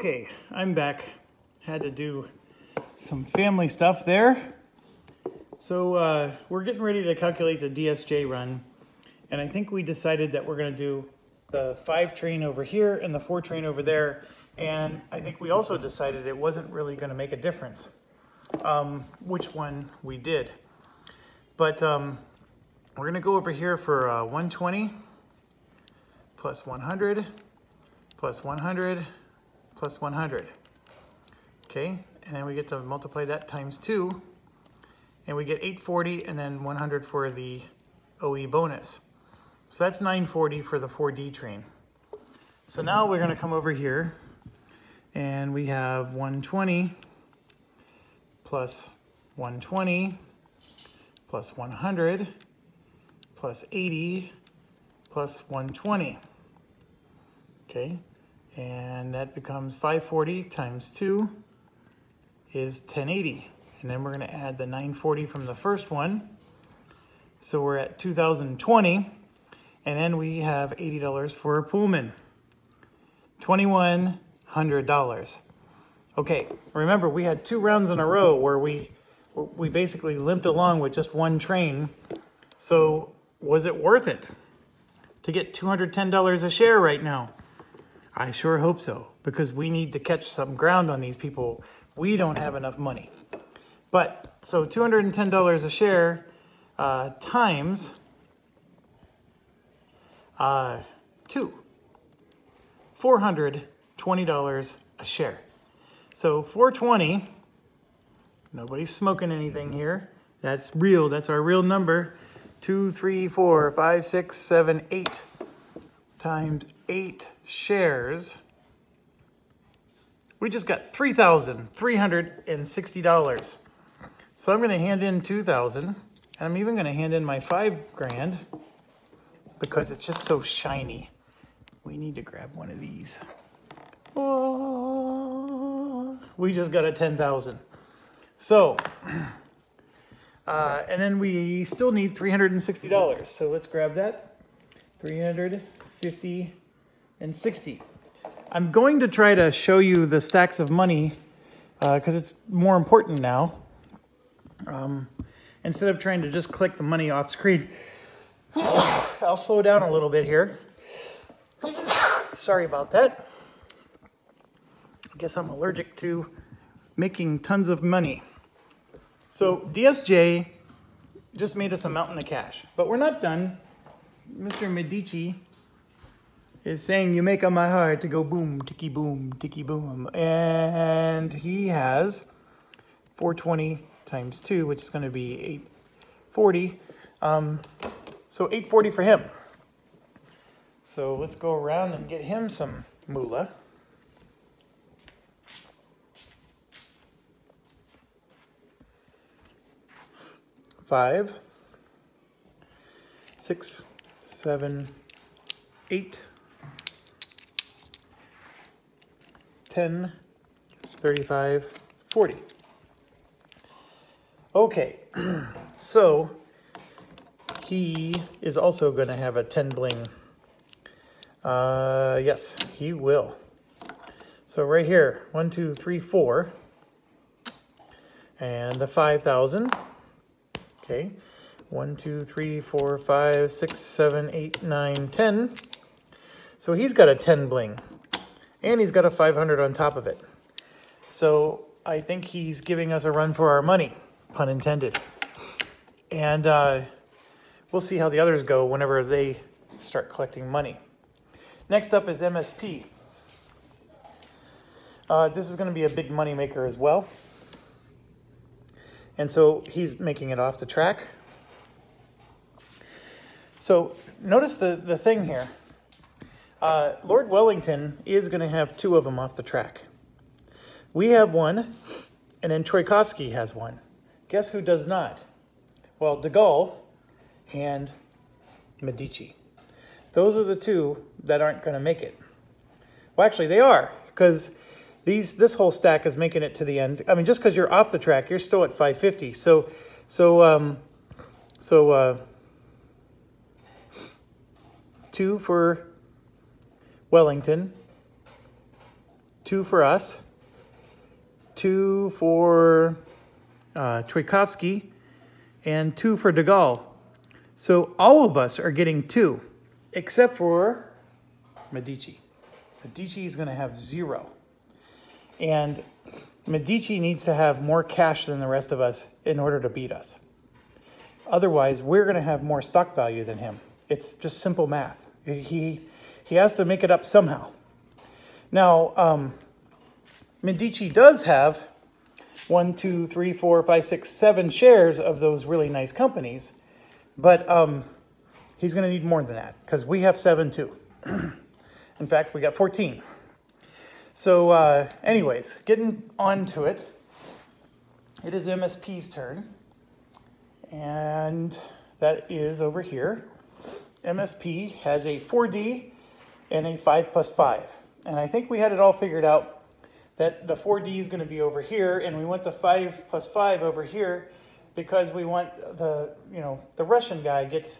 Okay, I'm back. Had to do some family stuff there. So we're getting ready to calculate the DSJ run. And I think we decided that we're going to do the 5 train over here and the 4 train over there. And I think we also decided it wasn't really going to make a difference which one we did. But we're going to go over here for 120 plus 100 plus 100 plus 100. Okay, and then we get to multiply that times 2. And we get 840 and then 100 for the OE bonus. So that's 940 for the 4D train. So now we're going to come over here and we have 120 plus 120 plus 100 plus 80 plus 120. Okay, and that becomes 540 times 2 is 1080. And then we're going to add the 940 from the first one. So we're at 2020. And then we have $80 for a Pullman. $2,100. Okay, remember we had 2 rounds in a row where we basically limped along with just 1 train. So was it worth it to get $210 a share right now? I sure hope so, because we need to catch some ground on these people. We don't have enough money. But, so $210 a share times 2. $420 a share. So 420, nobody's smoking anything here. That's real, that's our real number. 2, 3, 4, 5, 6, 7, 8 times 8 shares. We just got $3,360. So I'm going to hand in 2,000, and I'm even going to hand in my 5 grand because it's just so shiny. We need to grab one of these. Oh, we just got a 10,000. So, and then we still need $360. So let's grab that. 350 and 60. I'm going to try to show you the stacks of money because it's more important now. Instead of trying to just click the money off screen, I'll slow down a little bit here. Sorry about that. I guess I'm allergic to making tons of money. So DSJ just made us a mountain of cash, but we're not done. Mr. Medici is saying, you make on my heart to go boom, ticky boom, ticky boom. And he has 420 times 2, which is going to be 840. So 840 for him. So let's go around and get him some moolah. Five, 6, 7, 8, 10, 35, 40. Okay, so he is also going to have a 10 bling. Yes, he will. So right here, 1, 2, 3, 4, and the 5,000. Okay, 1, 2, 3, 4, 5, 6, 7, 8, 9, 10. So he's got a 10 bling, and he's got a 500 on top of it. So I think he's giving us a run for our money, pun intended. And we'll see how the others go whenever they start collecting money. Next up is MSP. This is going to be a big money maker as well. And so he's making it off the track. So notice the thing here. Lord Wellington is going to have 2 of them off the track. We have 1, and then Troikovsky has 1. Guess who does not? Well, De Gaulle and Medici. Those are the 2 that aren't going to make it. Well, actually, they are, because this whole stack is making it to the end. I mean, just because you're off the track, you're still at 550. So 2 for Wellington, 2 for us, 2 for Tchaikovsky, and 2 for de Gaulle. So all of us are getting 2, except for Medici. Medici is going to have 0. And Medici needs to have more cash than the rest of us in order to beat us. Otherwise, we're going to have more stock value than him. It's just simple math. He has to make it up somehow. Now, Medici does have 1, 2, 3, 4, 5, 6, 7 shares of those really nice companies, but he's going to need more than that because we have 7 too. In fact, we got 14. So anyways, getting on to it, it is MSP's turn, and that is over here. MSP has a 4D and a 5+5, and I think we had it all figured out that the 4D is going to be over here, and we want the 5+5 over here because we want the Russian guy gets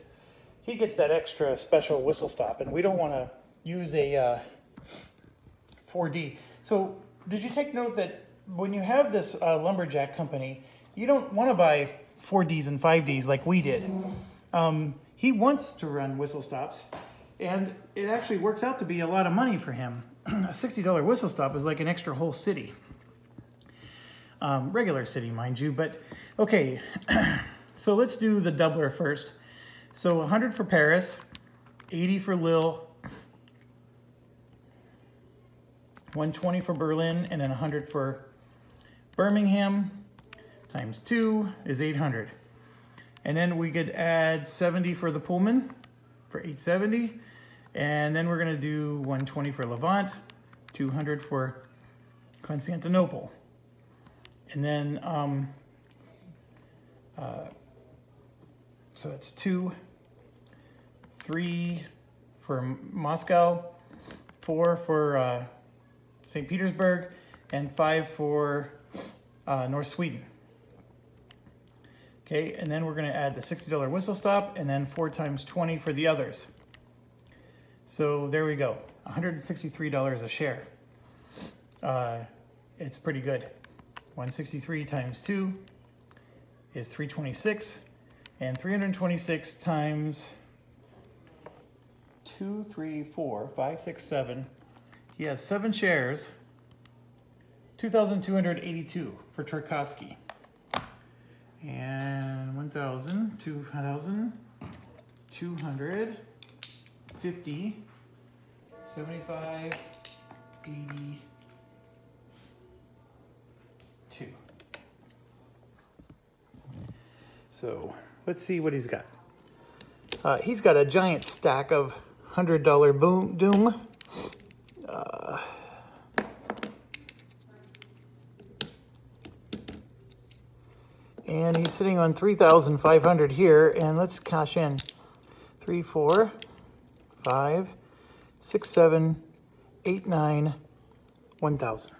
that extra special whistle stop, and we don't want to use a 4D. So did you take note that when you have this lumberjack company, you don't want to buy 4Ds and 5Ds like we did. He wants to run whistle stops, and it actually works out to be a lot of money for him. A $60 whistle stop is like an extra whole city. Regular city, mind you, but okay. So let's do the doubler first. So 100 for Paris, 80 for Lille, 120 for Berlin, and then 100 for Birmingham, times 2 is 800. And then we could add 70 for the Pullman for 870. And then we're going to do 120 for Levant, 200 for Constantinople. And then, so it's 2, 3 for Moscow, 4 for St. Petersburg, and 5 for North Sweden. Okay, and then we're going to add the $60 whistle stop, and then 4 times 20 for the others. So there we go, $163 a share. It's pretty good. 163 times 2 is 326, and 326 times 2, 3, 4, 5, 6, 7. He has 7 shares, 2,282 for Tchaikovsky. And 1,000, 2,000, 200, 50, 75, 82. So let's see what he's got. He's got a giant stack of $100 Doom. And he's sitting on 3,500 here, and let's cash in 3, 4, 5, 6, 7, 8, 9, 1,000.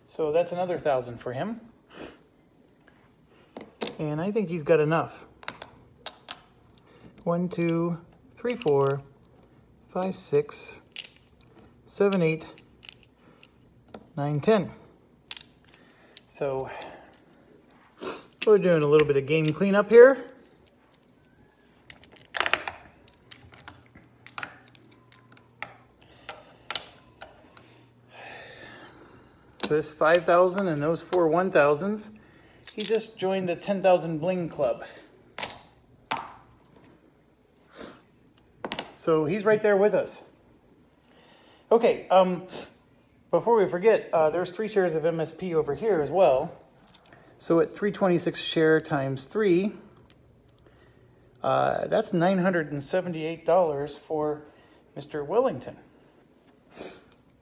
So that's another 1,000 for him. And I think he's got enough. 1, 2, 3, 4, 5, 6, 7, 8, 9, 10. So we're doing a little bit of game cleanup here. This 5,000 and those 4 1,000s. He just joined the 10,000 Bling Club. So he's right there with us. Okay, before we forget, there's 3 shares of MSP over here as well. So at 326 share times 3, that's $978 for Mr. Wellington.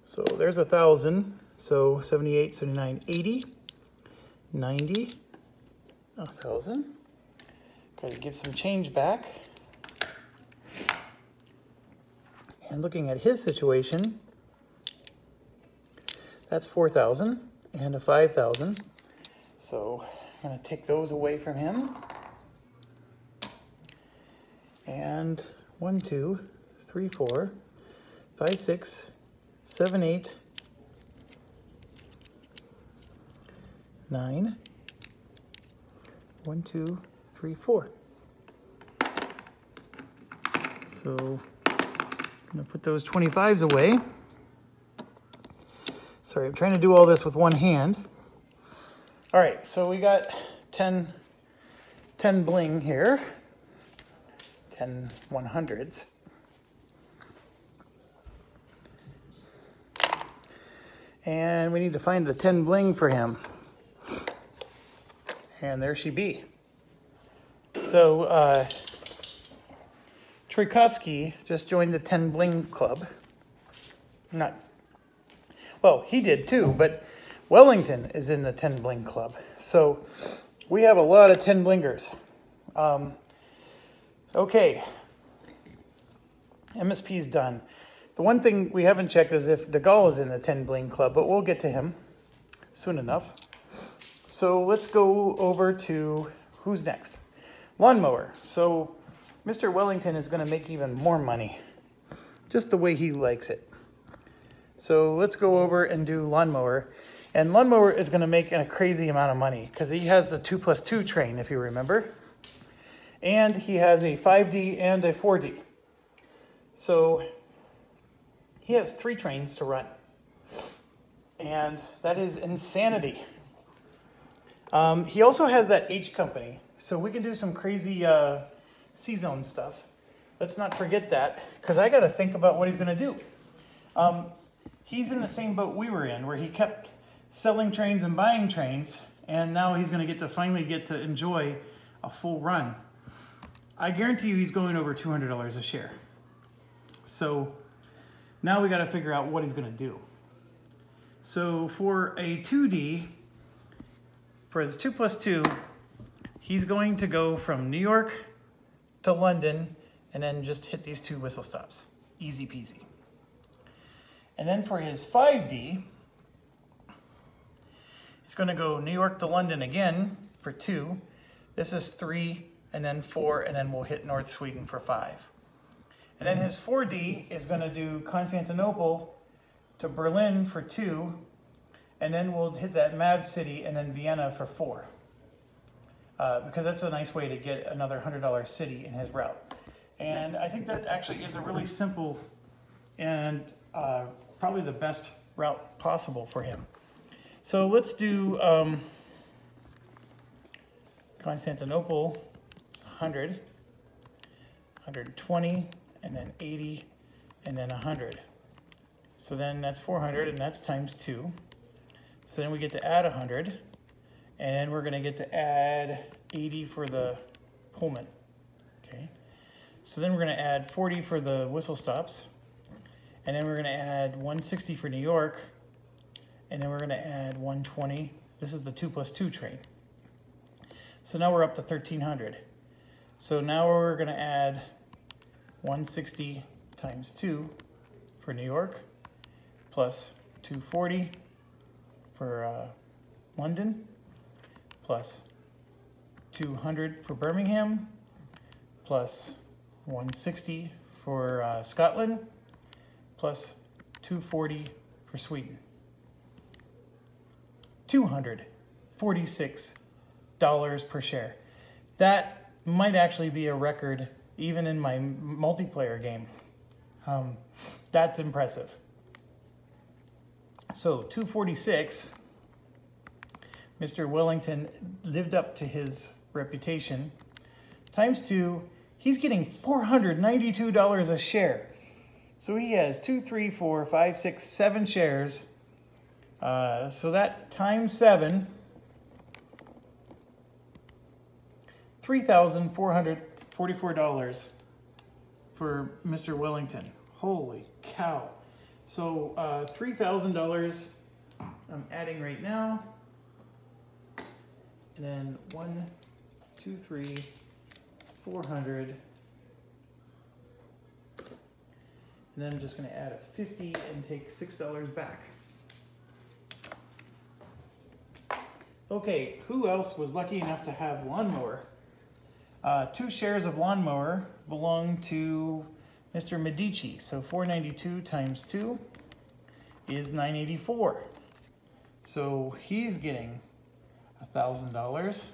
So there's 1,000. So 78, 79, 80, 90, 1,000. Got to give some change back. And looking at his situation, that's 4,000 and a 5,000. So I'm going to take those away from him. And 1, 2, 3, 4, 5, 6, 7, 8, 9, 1, 2, 3, 4. So I'm gonna put those 25s away. Sorry, I'm trying to do all this with one hand. All right, so we got 10 bling here, 10 100s. And we need to find a 10 bling for him. And there she be. So Tchaikovsky just joined the 10 bling club. Well, he did too, but Wellington is in the 10 bling club. So we have a lot of 10 blingers. Okay. MSP is done. The one thing we haven't checked is if De Gaulle is in the 10 bling club, but we'll get to him soon enough. So let's go over to who's next. Lawnmower. So Mr. Wellington is going to make even more money, just the way he likes it. So let's go over and do Lawnmower. And Lawnmower is going to make a crazy amount of money because he has the 2+2 train, if you remember. And he has a 5D and a 4D. So he has 3 trains to run. And that is insanity. He also has that H company. So we can do some crazy C-zone stuff. Let's not forget that, because I got to think about what he's going to do. He's in the same boat we were in, where he kept selling trains and buying trains, and now he's going to finally get to enjoy a full run. I guarantee you he's going over $200 a share. So now we got to figure out what he's going to do. So for a 2D, for his 2+2, he's going to go from New York to London and then just hit these 2 whistle stops. Easy peasy. And then for his 5D, he's going to go New York to London again for 2. This is 3 and then 4, and then we'll hit North Sweden for 5. And then his 4D is going to do Constantinople to Berlin for 2, and then we'll hit that Mav city and then Vienna for 4. Because that's a nice way to get another $100 city in his route. And I think that actually is a really simple and probably the best route possible for him. So let's do Constantinople, it's 100, 120, and then 80, and then 100. So then that's 400, and that's times 2. So then we get to add 100, and we're going to get to add 80 for the Pullman. Okay. So then we're going to add 40 for the whistle stops, and then we're going to add 160 for New York, and then we're going to add 120. This is the 2+2 train. So now we're up to 1,300. So now we're going to add 160 times 2 for New York, plus 240 for London, plus 200 for Birmingham, plus 160 for Scotland, plus 240 for Sweden. $246 per share. That might actually be a record even in my multiplayer game. That's impressive. So 246, Mr. Wellington lived up to his reputation. Times 2, he's getting $492 a share. So he has 2, 3, 4, 5, 6, 7 shares. So that times 7, $3,444 for Mr. Wellington. Holy cow. So $3,000 I'm adding right now. And then 1, 2, 3, 400. And then I'm just going to add a 50 and take $6 back. Okay, who else was lucky enough to have Lawnmower? 2 shares of lawnmower belong to Mr. Medici. So 492 times 2 is 984. So he's getting $1,000.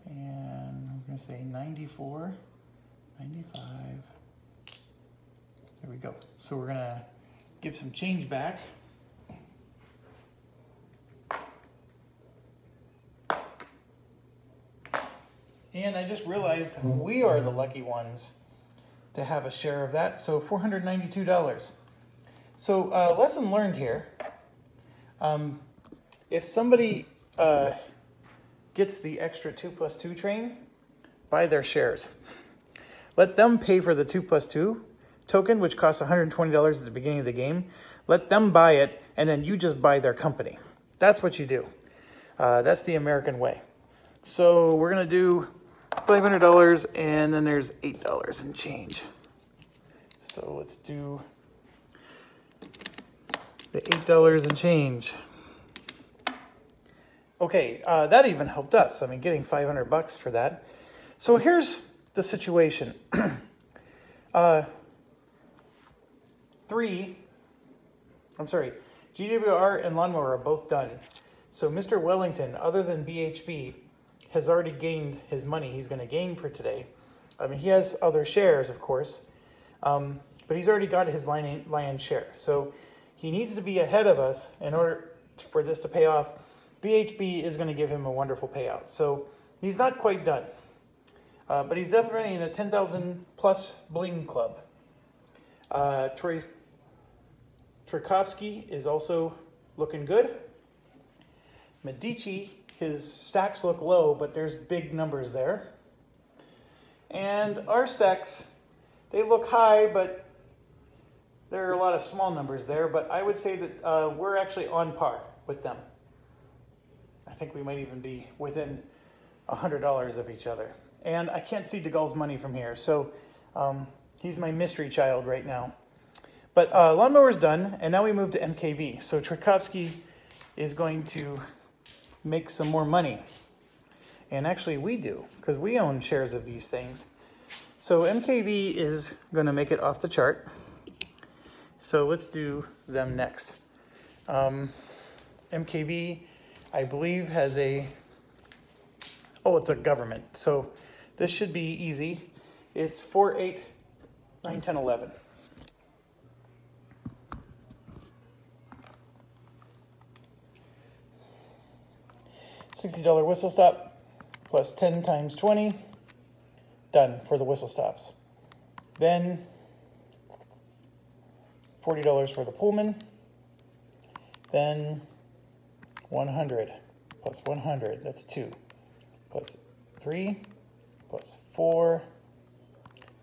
And I'm going to say 94, 95. There we go. So we're going to give some change back. And I just realized we are the lucky ones to have a share of that. So $492. So lesson learned here. If somebody gets the extra 2+2 train, buy their shares. Let them pay for the 2+2 token, which costs $120 at the beginning of the game. Let them buy it, and then you just buy their company. That's what you do. That's the American way. So we're going to do $500, and then there's $8 and change. So let's do the $8 and change. Okay, that even helped us. I mean, getting 500 bucks for that. So here's the situation. GWR and Lawnmower are both done. So Mr. Wellington, other than BHB, has already gained his money he's going to gain for today. I mean, he has other shares, of course, but he's already got his lion's share. So he needs to be ahead of us in order for this to pay off. BHB is going to give him a wonderful payout. So he's not quite done, but he's definitely in a 10,000 plus bling club. Tchaikovsky is also looking good. Medici, his stacks look low, but there's big numbers there. And our stacks, they look high, but there are a lot of small numbers there. But I would say that we're actually on par with them. I think we might even be within $100 of each other. And I can't see DeGaule's money from here, so he's my mystery child right now. But Lawnmower's done, and now we move to MKV. So Tchaikovsky is going to make some more money. And actually we do, because we own shares of these things. So MKV is going to make it off the chart. So let's do them next. MKV, I believe, has a... Oh, it's a government. So this should be easy. It's 4, 8, 9, 10, 11. $60 whistle stop plus 10 times 20. Done for the whistle stops. Then $40 for the Pullman. Then 100 plus 100, that's 2. Plus 3, plus 4,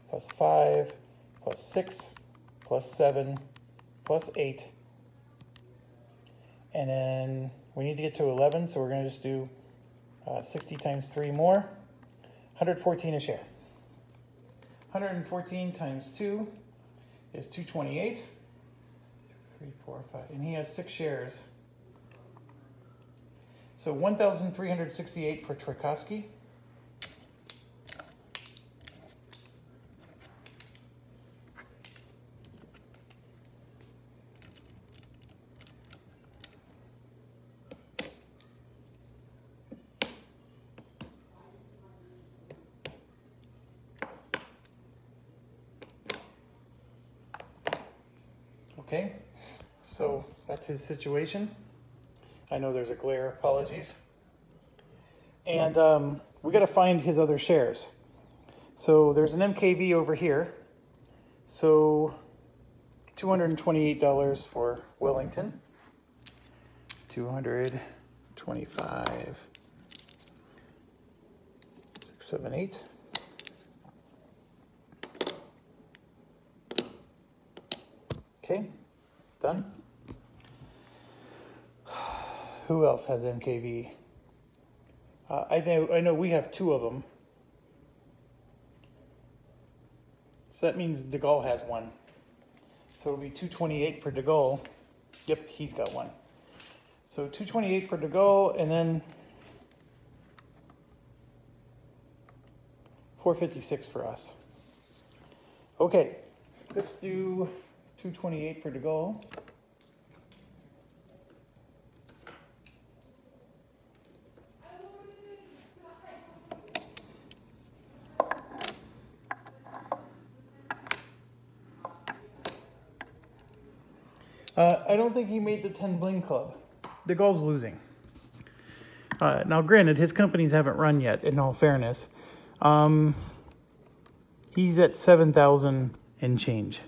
plus 5, plus 6, plus 7, plus 8. And then we need to get to 11, so we're going to just do 60 times 3 more. 114 a share. 114 times 2 is 228. 2, 3, 4, 5. And he has 6 shares. So 1,368 for Tchaikovsky. Okay, so that's his situation. I know there's a glare, apologies. And we got to find his other shares. So there's an MKV over here. So $228 for Wellington. 225, 6, 7, 8. Okay, done. Who else has MKV? I know we have 2 of them. So that means DeGaulle has 1. So it'll be 228 for DeGaulle. Yep, he's got 1. So 228 for DeGaulle, and then 456 for us. Okay, let's do 228 for De Gaulle. I don't think he made the 10 bling club. De Gaulle's losing. Now, granted, his companies haven't run yet, in all fairness. He's at 7,000 and change.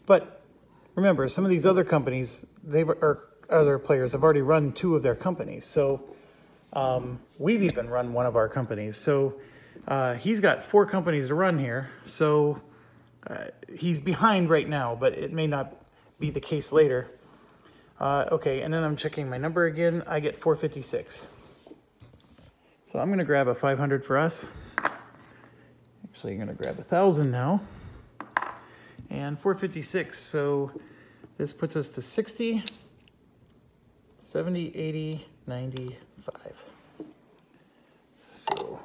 But remember, some of these other companies, other players have already run 2 of their companies. So we've even run 1 of our companies. So he's got 4 companies to run here. So he's behind right now, but it may not be the case later. Okay, and then I'm checking my number again. I get 456. So I'm going to grab a 500 for us. Actually, I'm going to grab 1,000 now. And 456. So this puts us to 60, 70, 80, 95. So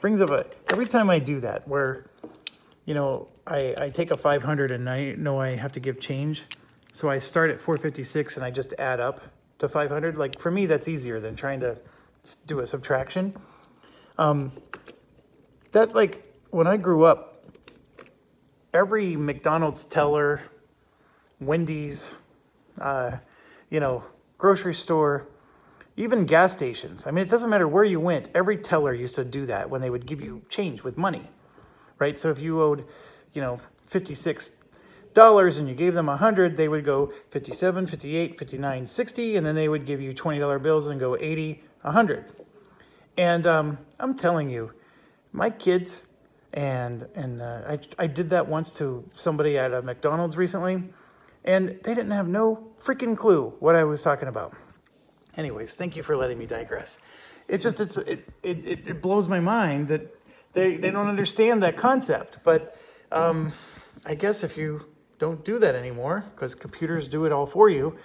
brings up every time I do that where, you know, I take a 500 and I know I have to give change. So I start at 456 and I just add up to 500. Like for me, that's easier than trying to do a subtraction. That like when I grew up, every McDonald's teller, Wendy's, you know, grocery store, even gas stations. I mean, it doesn't matter where you went. Every teller used to do that when they would give you change with money, right? So if you owed, you know, $56 and you gave them 100, they would go 57, 58, 59, 60, and then they would give you $20 bills and go 80, 100. And I'm telling you, my kids, and I did that once to somebody at a McDonald's recently, and they didn't have no freaking clue what I was talking about. Anyways, thank you for letting me digress. It's just, it blows my mind that they don't understand that concept. But I guess if you don't do that anymore, because computers do it all for you,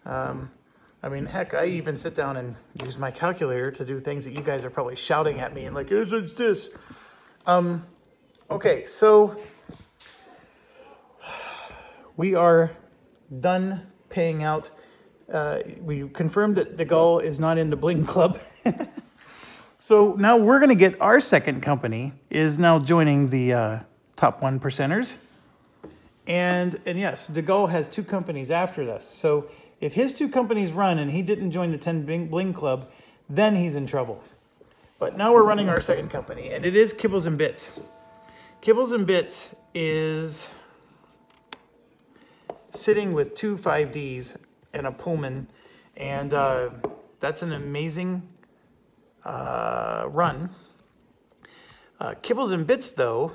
I mean, heck, I even sit down and use my calculator to do things that you guys are probably shouting at me and like, it's this. Okay, so we are done paying out. We confirmed that De Gaulle is not in the Bling Club. So now we're going to get our second company is now joining the top 1%ers. And yes, De Gaulle has 2 companies after this. So if his 2 companies run and he didn't join the 10 Bling Club, then he's in trouble. But now we're running our second company, and it is Kibbles and Bits. Kibbles and Bits is sitting with 2 5Ds and a Pullman, and that's an amazing run. Kibbles and Bits, though,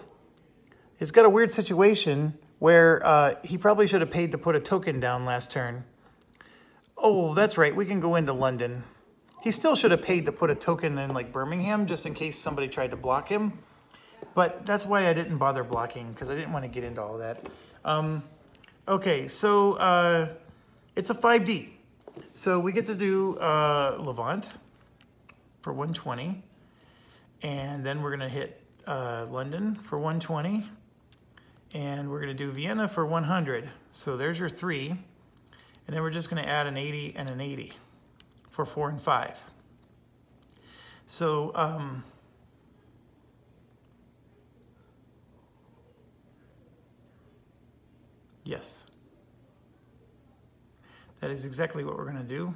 has got a weird situation where he probably should have paid to put a token down last turn. Oh, that's right. We can go into London. He still should have paid to put a token in like Birmingham just in case somebody tried to block him. But that's why I didn't bother blocking, because I didn't want to get into all that. Okay, so it's a 5D. So we get to do Levant for 120. And then we're going to hit London for 120. And we're going to do Vienna for 100. So there's your 3. And then we're just going to add an 80 and an 80 for 4 and 5. So yes, that is exactly what we're going to do.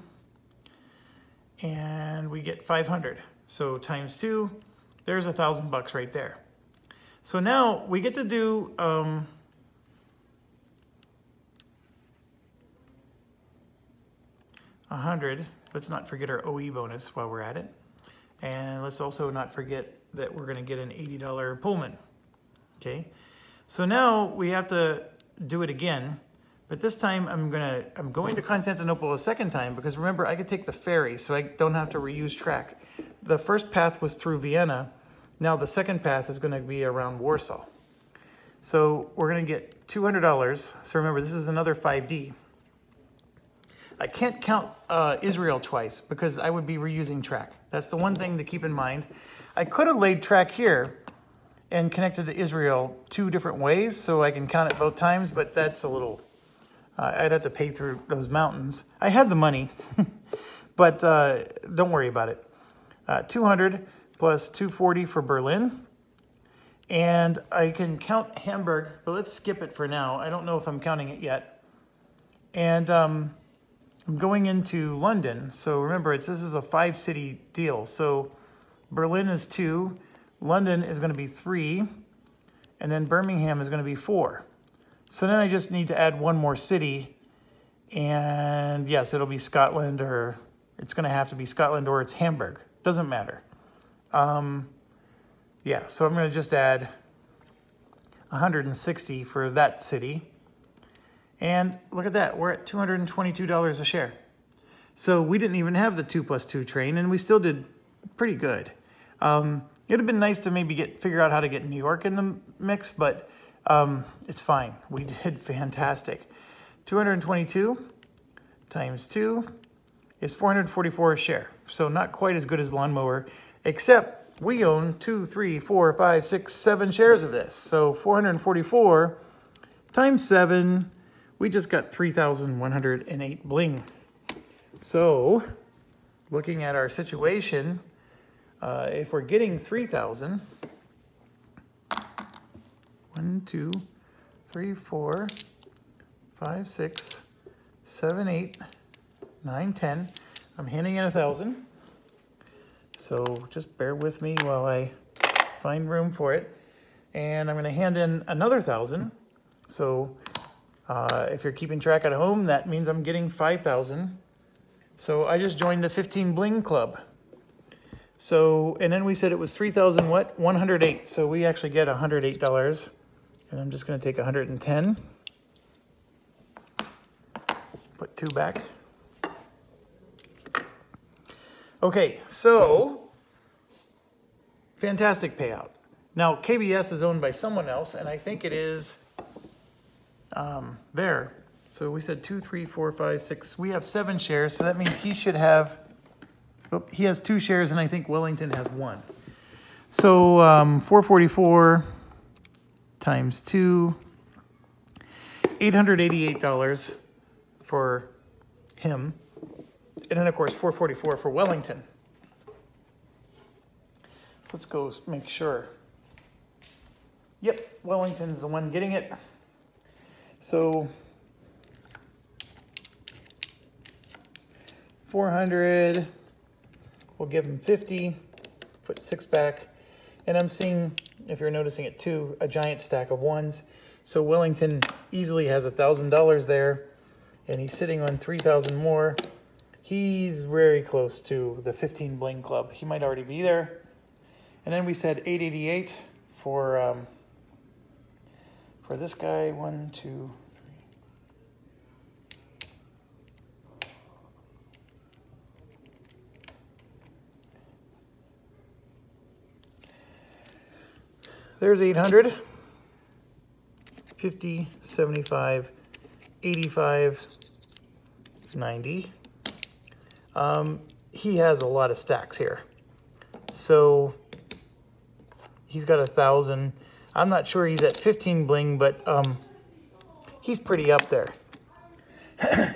And we get 500. So times 2, there's $1,000 right there. So now we get to do 100. Let's not forget our OE bonus while we're at it. And let's also not forget that we're going to get an $80 Pullman. Okay. So now we have to do it again, but this time I'm going to Constantinople a second time, because remember, I could take the ferry, so I don't have to reuse track. The first path was through Vienna. Now the second path is going to be around Warsaw. So we're going to get $200. So remember, this is another 5D. I can't count Israel twice because I would be reusing track. That's the one thing to keep in mind. I could have laid track here and connected to Israel 2 different ways so I can count it both times, but that's a little, I'd have to pay through those mountains. I had the money, but don't worry about it. 200 plus 240 for Berlin. And I can count Hamburg, but let's skip it for now. I don't know if I'm counting it yet. And I'm going into London. So remember, this is a 5-city deal. So Berlin is 2, London is going to be 3, and then Birmingham is going to be 4. So then I just need to add 1 more city. And yes, it'll be Scotland, or it's going to have to be Scotland, or it's Hamburg. Doesn't matter. Yeah, so I'm going to just add 160 for that city. And look at that, we're at $222 a share. So we didn't even have the 2+2 train, and we still did pretty good. It would have been nice to maybe figure out how to get New York in the mix, but it's fine. We did fantastic. 222 times 2 is 444 a share. So not quite as good as Lawnmower, except we own 2, 3, 4, 5, 6, 7 shares of this. So 444 times 7, we just got 3,108 bling. So looking at our situation, if we're getting 3,000, 1, 2, 3, 4, 5, 6, 7, 8, 9, 10. I'm handing in 1,000. So just bear with me while I find room for it. And I'm going to hand in another 1,000. So if you're keeping track at home, that means I'm getting 5,000. So I just joined the 15 Bling Club. So, and then we said it was 3,000 what? 108. So we actually get $108. And I'm just going to take 110. Put 2 back. Okay, so fantastic payout. Now, KBS is owned by someone else, and I think it is there. So we said 2, 3, 4, 5, 6. We have 7 shares, so that means he should have, oh, he has 2 shares, and I think Wellington has 1. So 444 times 2, $888 for him. And then, of course, 444 for Wellington. So let's go make sure. Yep, Wellington's the one getting it. So 400, we'll give him 50, put 6 back. And I'm seeing, if you're noticing it too, a giant stack of 1s. So Wellington easily has $1,000 there, and he's sitting on 3,000 more. He's very close to the 15 Bling Club. He might already be there. And then we said 888 for this guy. 1, 2, 3. There's 800. 50, 75, 85, 90. He has a lot of stacks here. So he's got 1,000. I'm not sure he's at 15 Bling, but he's pretty up there.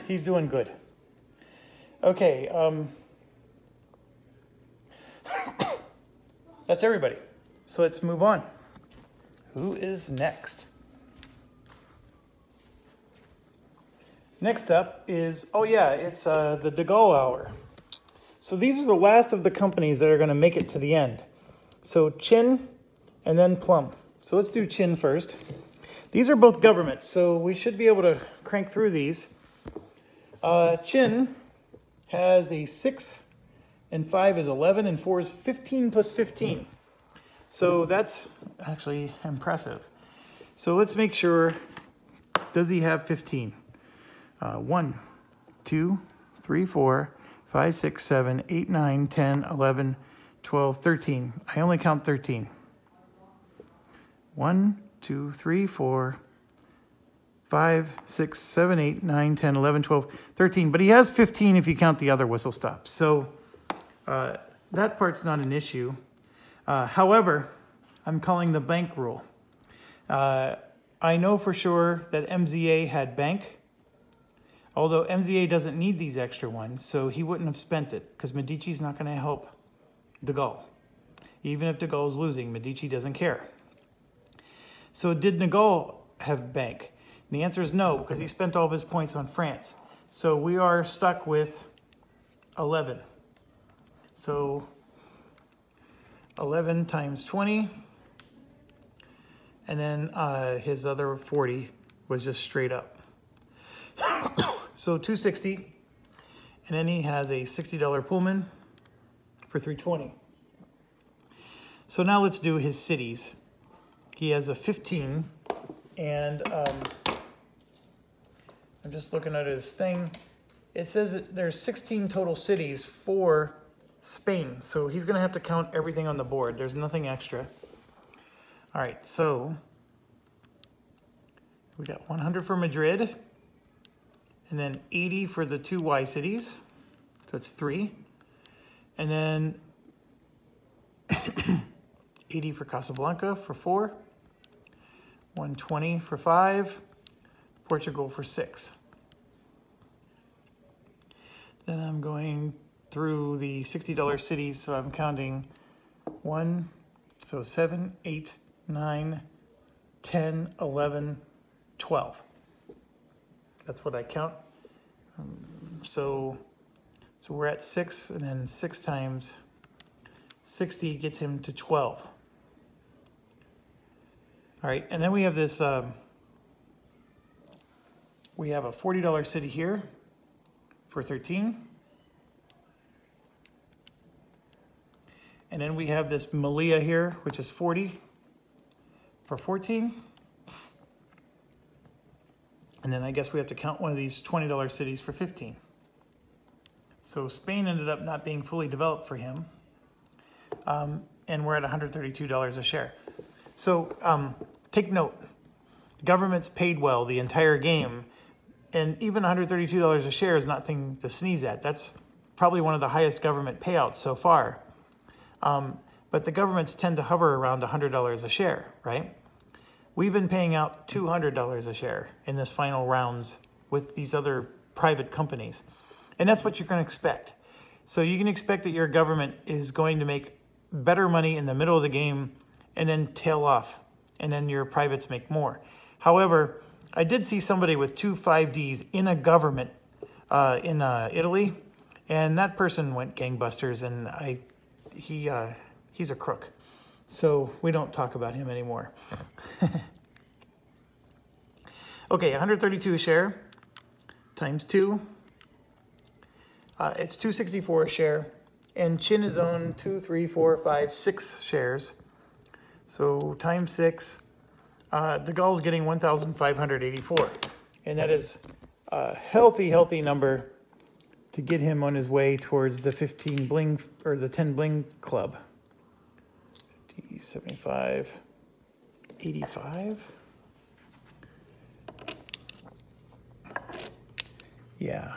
He's doing good. Okay. That's everybody. So let's move on. Who is next? Next up is, oh yeah, it's the De Gaulle Hour. So these are the last of the companies that are going to make it to the end. So Chin and then Plum. So let's do Chin first. These are both governments, so we should be able to crank through these. Chin has a 6, and 5 is 11, and 4 is 15 plus 15. So that's actually impressive. So let's make sure, does he have 15? 1, 2, 3, 4, 5, 6, 7, 8, 9, 10, 11, 12, 13. I only count 13. 1, 2, 3, 4, 5, 6, 7, 8, 9, 10, 11, 12, 13. But he has 15 if you count the other whistle stops. So that part's not an issue. However, I'm calling the bank rule. I know for sure that MZA had bank, although MZA doesn't need these extra ones, so he wouldn't have spent it because Medici's not going to help De Gaulle. Even if De Gaulle's losing, Medici doesn't care. So did De Gaulle have bank? And the answer is no, because he spent all of his points on France. So we are stuck with 11. So 11 times 20, and then his other 40 was just straight up. So 260, and then he has a $60 Pullman for 320. So now let's do his cities. He has a 15, and I'm just looking at his thing. It says that there's 16 total cities for Spain, so he's gonna have to count everything on the board. There's nothing extra. All right, so we got 100 for Madrid, and then 80 for the two Y cities, so that's 3. And then 80 for Casablanca for 4, 120 for 5, Portugal for 6. Then I'm going through the $60 cities, so I'm counting 1, so 7, 8, 9, 10, 11, 12. That's what I count. So we're at 6, and then 6 times 60 gets him to 12. All right, and then we have this, we have a $40 city here for 13. And then we have this Melilla here, which is 40 for 14. And then I guess we have to count one of these $20 cities for 15. So Spain ended up not being fully developed for him. And we're at $132 a share. So take note, government's paid well the entire game, and even $132 a share is nothing to sneeze at. That's probably one of the highest government payouts so far. But the governments tend to hover around $100 a share, right? We've been paying out $200 a share in this final rounds with these other private companies. And that's what you're going to expect. So you can expect that your government is going to make better money in the middle of the game and then tail off, and then your privates make more. However, I did see somebody with 2 5Ds in a government in Italy, and that person went gangbusters, and he's a crook. So we don't talk about him anymore. Okay, 132 a share times 2. It's 264 a share, and Chin is on 2, 3, 4, 5, 6 shares. So times 6, De Gaulle's getting 1,584, and that is a healthy number to get him on his way towards the 15 bling or the 10 bling club. 75, 85. Yeah.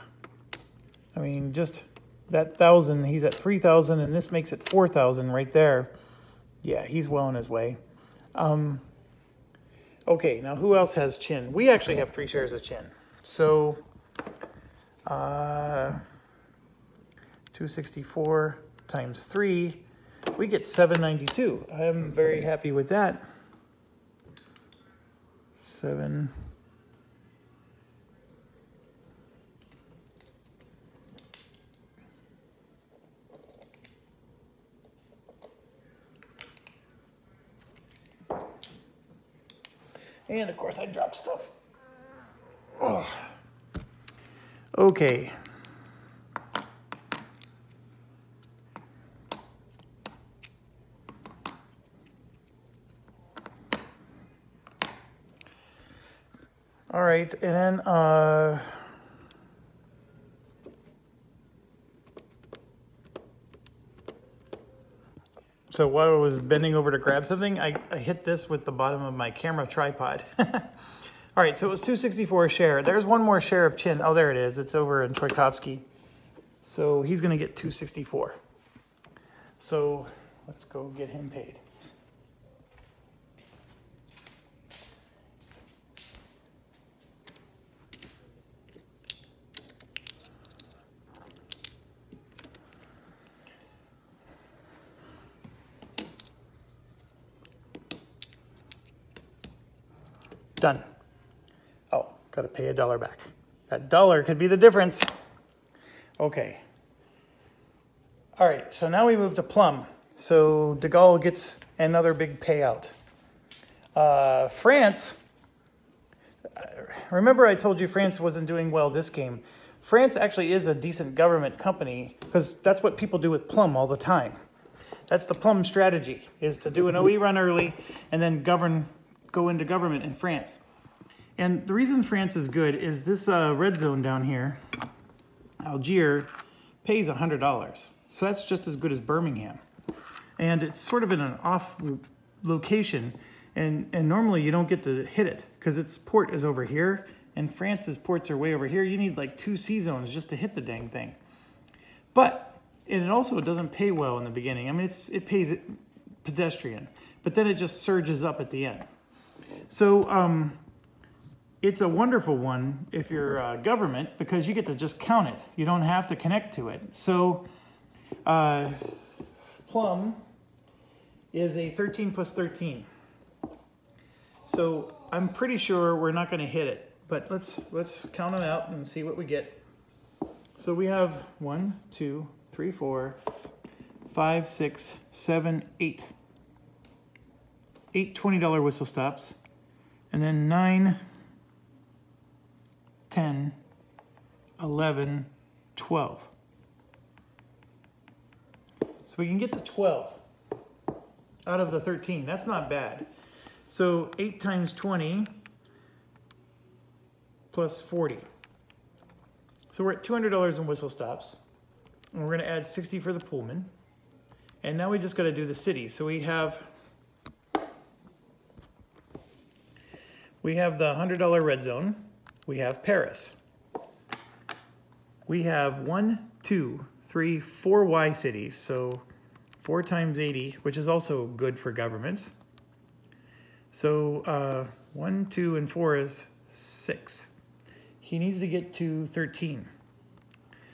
I mean, just that 1,000, he's at 3,000, and this makes it 4,000 right there. Yeah, he's well on his way. Okay, now who else has Chin? We actually have 3 shares of Chin. So, 264 times 3, we get 792. I'm very happy with that. 7. And of course I dropped stuff. Oh. Okay. All right, and then so while I was bending over to grab something, I hit this with the bottom of my camera tripod. All right, so it was 264 a share. There's one more share of Chin. Oh, there it is. It's over in Tchaikovsky. So he's going to get 264. So let's go get him paid. Done. Oh, got to pay $1 back. That dollar could be the difference. Okay. All right, so now we move to Plum. So De Gaulle gets another big payout. France, remember I told you France wasn't doing well this game. France actually is a decent government company because that's what people do with Plum all the time. That's the Plum strategy, is to do an OE run early and then go into government in France. And the reason France is good is this red zone down here, Algiers, pays $100. So that's just as good as Birmingham. And it's sort of in an off location. And normally you don't get to hit it because its port is over here and France's ports are way over here. You need like 2 sea zones just to hit the dang thing. But it also doesn't pay well in the beginning. I mean, it pays it pedestrian, but then it just surges up at the end. So it's a wonderful one if you're government because you get to just count it. You don't have to connect to it. So Plum is a 13 plus 13. So I'm pretty sure we're not going to hit it, but let's count them out and see what we get. So we have 1, 2, 3, 4, 5, 6, 7, 8. 8 $20 whistle stops, and then 9, 10, 11, 12. So we can get to 12 out of the 13. That's not bad. So 8 times 20 plus 40. So we're at $200 in whistle stops. And we're going to add 60 for the Pullman. And now we just got to do the city. So we have the $100 red zone. We have Paris. We have 1, 2, 3, 4 Y cities. So 4 times 80, which is also good for governments. So 1, 2, and 4 is 6. He needs to get to 13.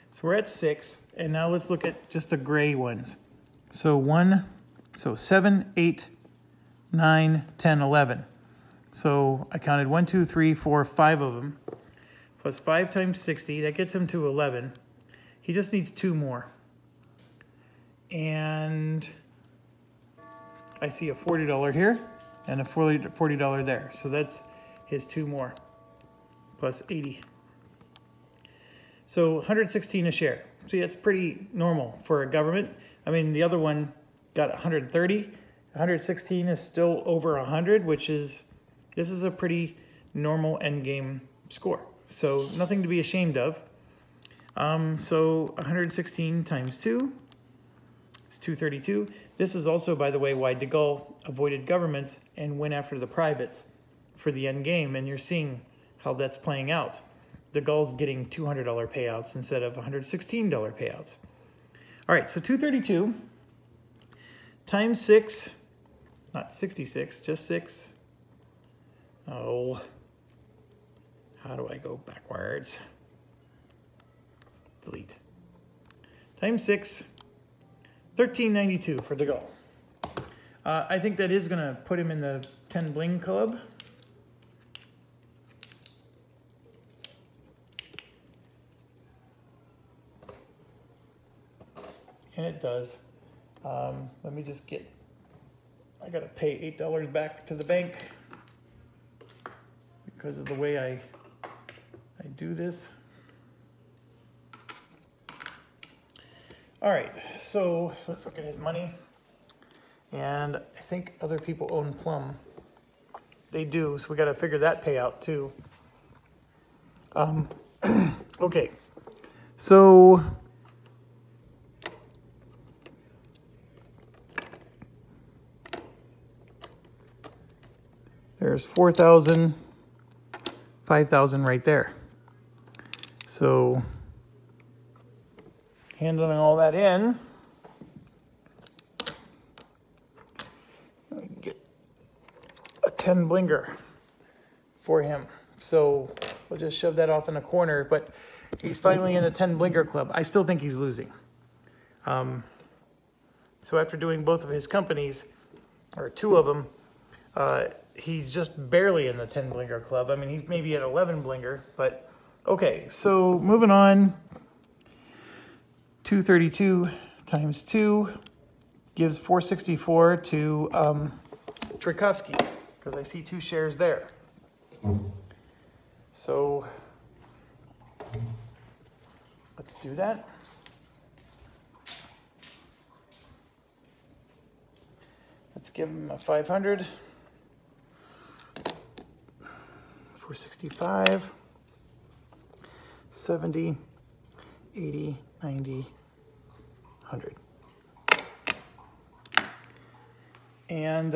So we're at 6, and now let's look at just the gray ones. So 7, 8, 9, 10, 11. So I counted 1, 2, 3, 4, 5 of them. Plus 5 times 60, that gets him to 11. He just needs 2 more. And I see a $40 here and a $40 there. So that's his 2 more, plus 80. So 116 a share. See, that's pretty normal for a government. I mean, the other one got 130. 116 is still over 100, which is, this is a pretty normal end game score. So nothing to be ashamed of. So 116 times 2 is 232. This is also, by the way, why De Gaulle avoided governments and went after the privates for the end game. And you're seeing how that's playing out. De Gaulle's getting $200 payouts instead of $116 payouts. All right, so 232 times 6, not 66, just 6. Oh, how do I go backwards? Delete. Times 6, 1392 for De Gaulle. I think that is going to put him in the 10 bling club. And it does. Let me just get, I got to pay $8 back to the bank because of the way I do this. All right, so let's look at his money. And I think other people own Plum. They do, so we got to figure that payout too. Okay, so there's 4,000 5,000 right there. So handling all that in, get a 10 blinger for him. So we'll just shove that off in a corner, but he's finally in the 10 blinger club. I still think he's losing. So after doing both of his companies, or two of them, he's just barely in the 10 blinger club. I mean, he's maybe at 11 blinger, but okay. So moving on, 232 times 2 gives 464 to Tchaikovsky, because I see 2 shares there. So let's do that. Let's give him a 500. 465, 70, 80, 90, 100. And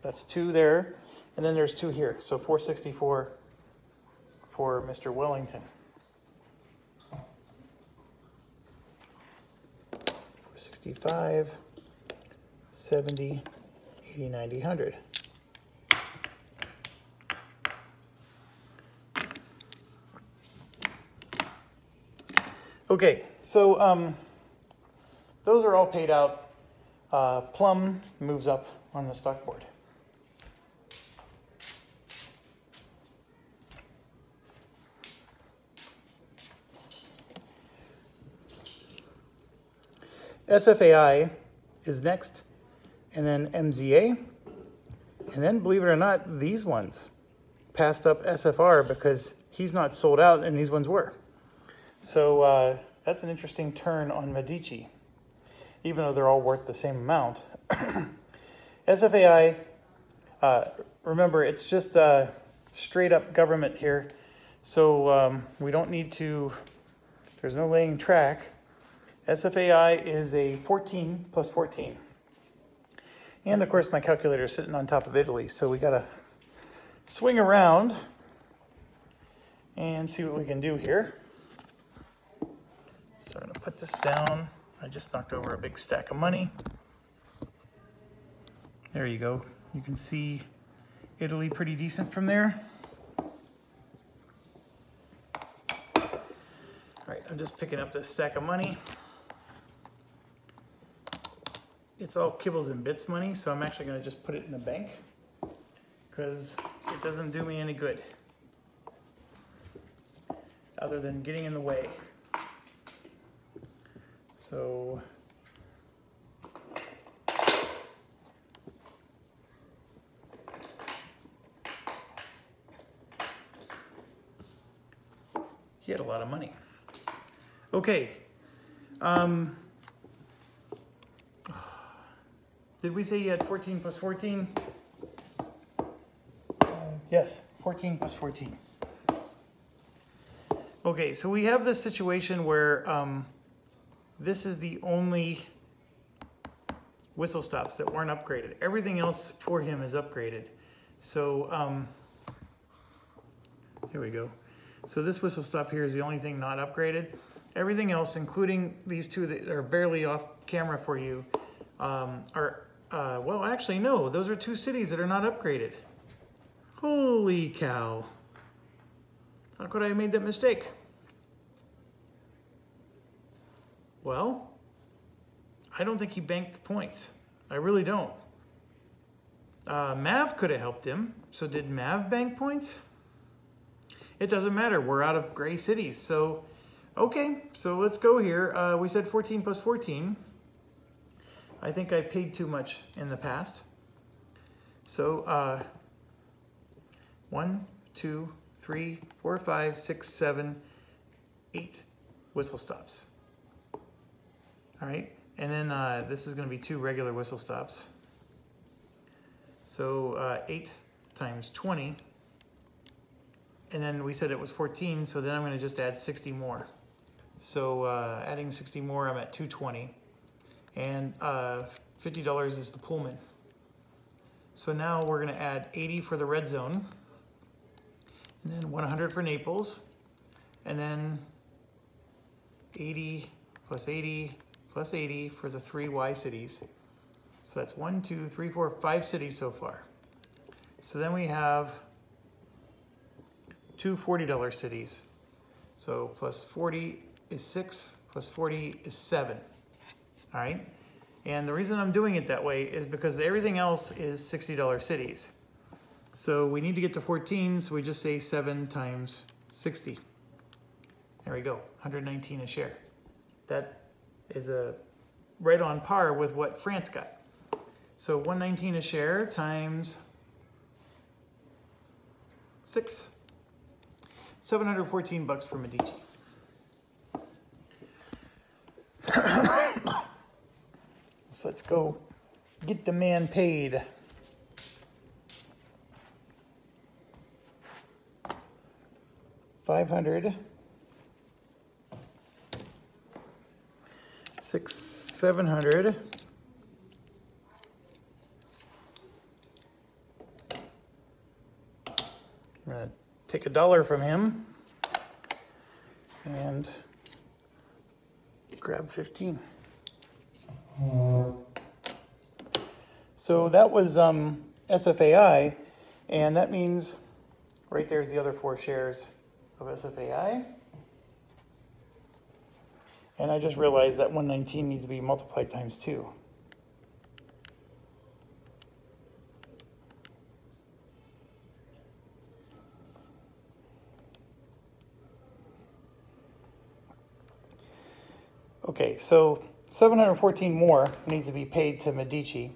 that's 2 there. And then there's 2 here. So 464 for Mr. Wellington. 465, 70, 80, 90, 100. Okay, so those are all paid out. Plum moves up on the stock board. SFAI is next, and then MZA, and then, believe it or not, these ones passed up SFR because he's not sold out and these ones were. So that's an interesting turn on Medici, even though they're all worth the same amount. SFAI, remember, it's just straight up government here. So we don't need to, there's no laying track. SFAI is a 14 plus 14. And of course my calculator is sitting on top of Italy, so we gotta swing around and see what we can do here. So I'm gonna put this down. I just knocked over a big stack of money. There you go. You can see Italy pretty decent from there. All right, I'm just picking up this stack of money. It's all kibbles and bits money, so I'm actually going to just put it in the bank because it doesn't do me any good other than getting in the way. So he had a lot of money. Okay. Did we say you had 14 plus 14? Yes, 14 plus 14. Okay, so we have this situation where this is the only whistle stops that weren't upgraded. Everything else for him is upgraded. So here we go. So this whistle stop here is the only thing not upgraded. Everything else, including these 2 that are barely off camera for you, are, well, actually, no. Those are 2 cities that are not upgraded. Holy cow. How could I have made that mistake? Well, I don't think he banked the points. I really don't. Mav could have helped him. So did Mav bank points? It doesn't matter. We're out of gray cities. So, okay. So let's go here. We said 14 plus 14. I think I paid too much in the past. So 1, 2, 3, 4, 5, 6, 7, 8 whistle stops. All right, and then this is going to be 2 regular whistle stops. So 8 times 20, and then we said it was 14, so then I'm going to just add 60 more. So adding 60 more, I'm at 220. And $50 is the Pullman. So now we're going to add 80 for the red zone, and then 100 for Naples, and then 80 plus 80 plus 80 for the 3 Y cities. So that's 1, 2, 3, 4, 5 cities so far. So then we have two $40 cities. So plus 40 is 6, plus 40 is 7. All right? And the reason I'm doing it that way is because everything else is $60 cities. So we need to get to 14, so we just say 7 times 60. There we go, 119 a share. That is right on par with what France got. So 119 a share times 6. 714 bucks for Medici. So let's go get the man paid. $500, 600, 700. I'm gonna take $1 from him and grab 15. So that was SFAI, and that means right there's the other 4 shares of SFAI. And I just realized that 119 needs to be multiplied times 2. Okay, so 714 more needs to be paid to Medici.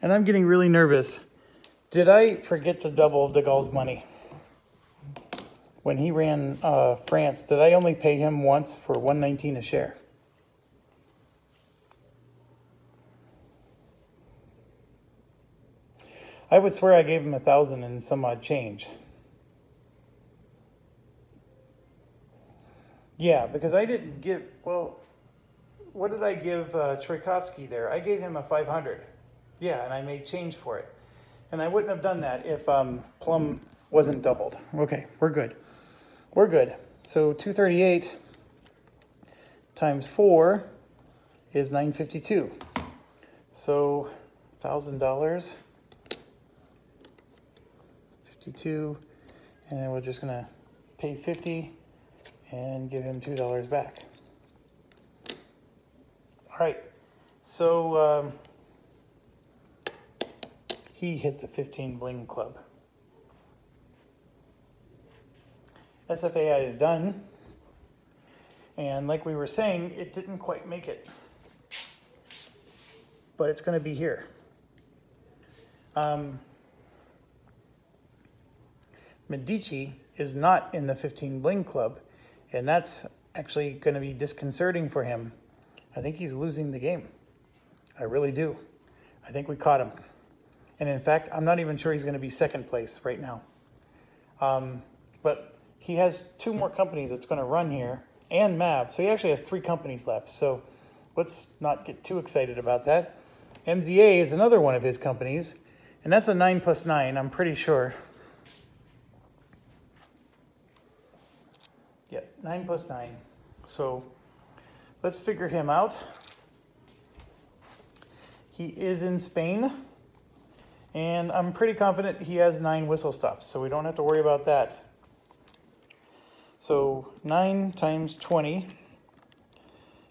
And I'm getting really nervous. Did I forget to double de Gaulle's money? When he ran France, did I only pay him once for 119 a share? I would swear I gave him 1,000 and some odd change. Yeah, because I didn't give, well, what did I give Tchaikovsky there? I gave him a 500. Yeah, and I made change for it. And I wouldn't have done that if Plum wasn't doubled. Okay, we're good. We're good. So 238 times 4 is 952. So $1,000, 52, and then we're just gonna pay 50 and give him $2 back. All right, so he hit the 15 bling club. SFAI is done. And like we were saying, it didn't quite make it. But it's going to be here. Medici is not in the 15 bling club. And that's actually going to be disconcerting for him. I think he's losing the game. I really do. I think we caught him. And in fact, I'm not even sure he's going to be second place right now. But he has 2 more companies that's going to run here, and MAV. So he actually has 3 companies left. So let's not get too excited about that. MZA is another one of his companies, and that's a 9 plus 9, I'm pretty sure. Yeah, 9 plus 9. So let's figure him out. He is in Spain. And I'm pretty confident he has 9 whistle stops, so we don't have to worry about that. So 9 times 20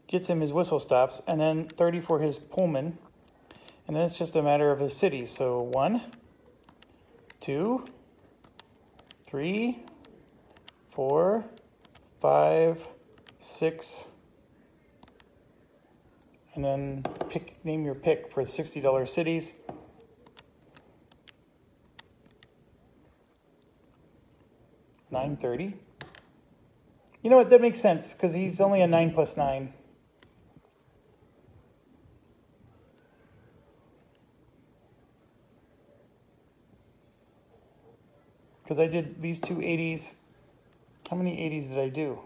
gets him his whistle stops, and then 30 for his Pullman. And then it's just a matter of his cities. So 1, 2, 3, 4, 5, 6, and then name your pick for $60 cities. $930. You know what? That makes sense because he's only a 9 plus 9. Because I did these 2 80s. How many 80s did I do?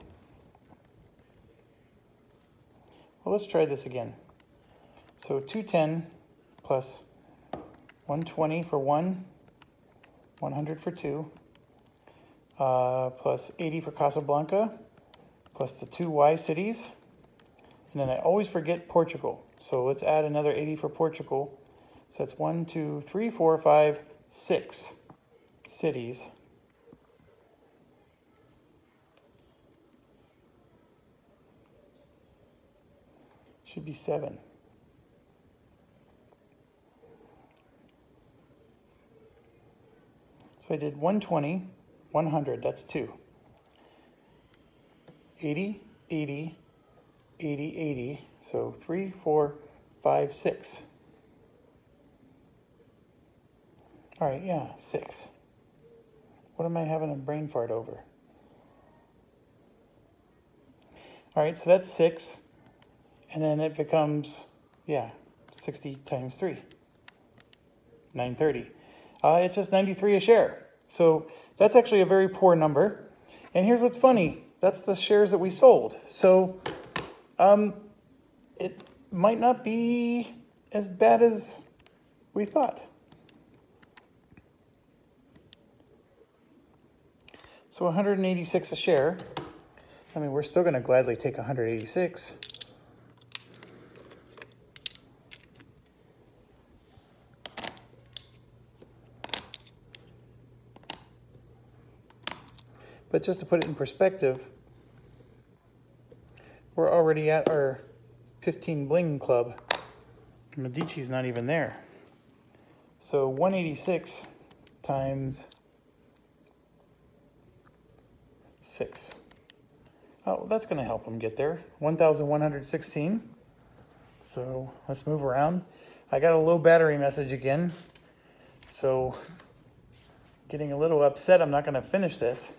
Well, let's try this again. So 210 plus 120 for 1, 100 for 2, plus 80 for Casablanca, plus the 2 Y cities. And then I always forget Portugal. So let's add another 80 for Portugal. So that's 1, 2, 3, 4, 5, 6 cities. Should be 7. So I did 120, 100, that's 2. 80, 80, 80, 80, so 3, 4, 5, 6. All right, yeah, 6. What am I having a brain fart over? All right, so that's 6. And then it becomes, yeah, 60 times 3. 930. It's just 93 a share. So that's actually a very poor number. And here's what's funny. That's the shares that we sold. So it might not be as bad as we thought. So 186 a share. I mean, we're still going to gladly take 186. But just to put it in perspective, we're already at our 15 bling club. Medici's not even there. So 186 times 6. Oh, that's going to help them get there. 1,116. So let's move around. I got a low battery message again. So getting a little upset, I'm not going to finish this.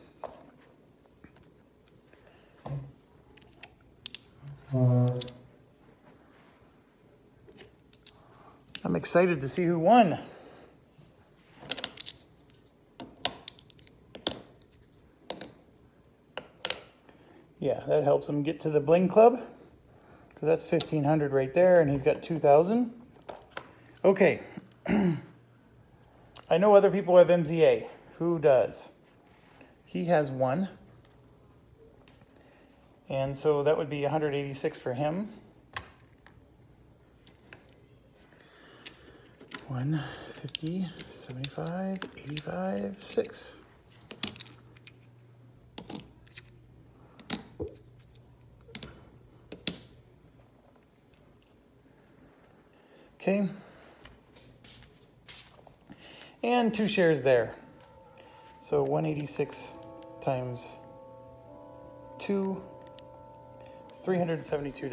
I'm excited to see who won. Yeah, that helps him get to the Bling Club, because that's 1,500 right there, and he's got 2,000. Okay. I know other people have MZA. Who does? He has 1. And so that would be 186 for him. 150, 75, 85, 6. Okay. And 2 shares there. So 186 times 2 is $372.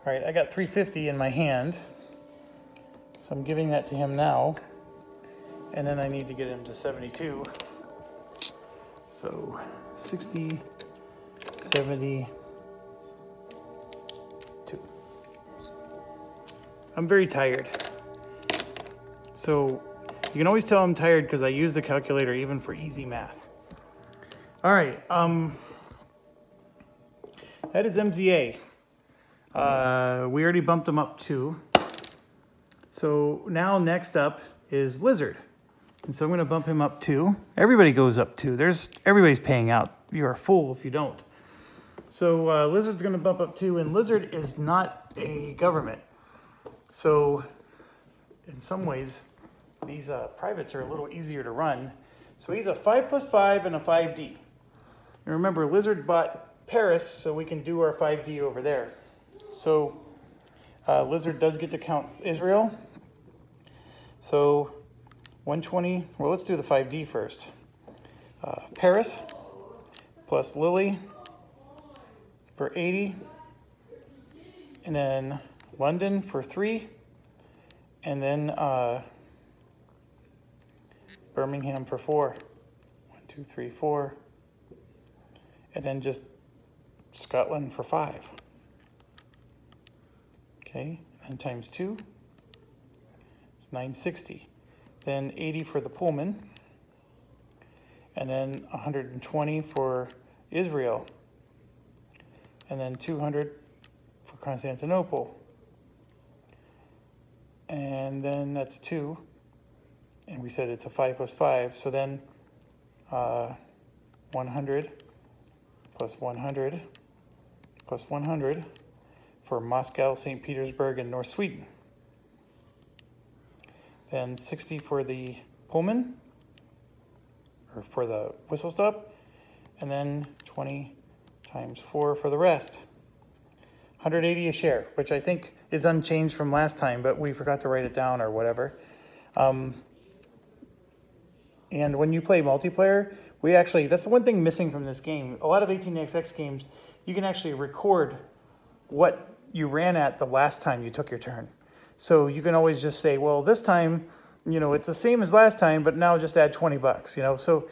All right, I got 350 in my hand, so I'm giving that to him now, and then I need to get him to 72. So 60, 72. I'm very tired. So you can always tell I'm tired because I use the calculator even for easy math. All right, that is MZA. We already bumped them up 2. So now next up is Lizard. And so I'm going to bump him up 2. Everybody goes up 2. Everybody's paying out. You're a fool if you don't. So Lizard's going to bump up 2, and Lizard is not a government. So in some ways, these privates are a little easier to run. So he's a 5+5 and a 5D. And remember, Lizard bought Paris, so we can do our 5D over there. So Lizard does get to count Israel. So 120, well, let's do the 5D first. Paris plus Lily for 80. And then London for 3. And then Birmingham for 4. 1, 2, 3, 4. And then just Scotland for 5. Okay, and times 2. It's 960. Then 80 for the Pullman. and then 120 for Israel, and then 200 for Constantinople, and then that's 2, and we said it's a 5 plus 5, so then 100 plus 100 plus 100 for Moscow, St. Petersburg, and North Sweden. Then 60 for the Pullman, or for the whistle stop, and then 20 times 4 for the rest. 180 a share, which I think is unchanged from last time, but we forgot to write it down or whatever. And when you play multiplayer, that's the one thing missing from this game. A lot of 18xx games, you can actually record what you ran at the last time you took your turn. So you can always just say, well, this time, it's the same as last time, but now just add 20 bucks, so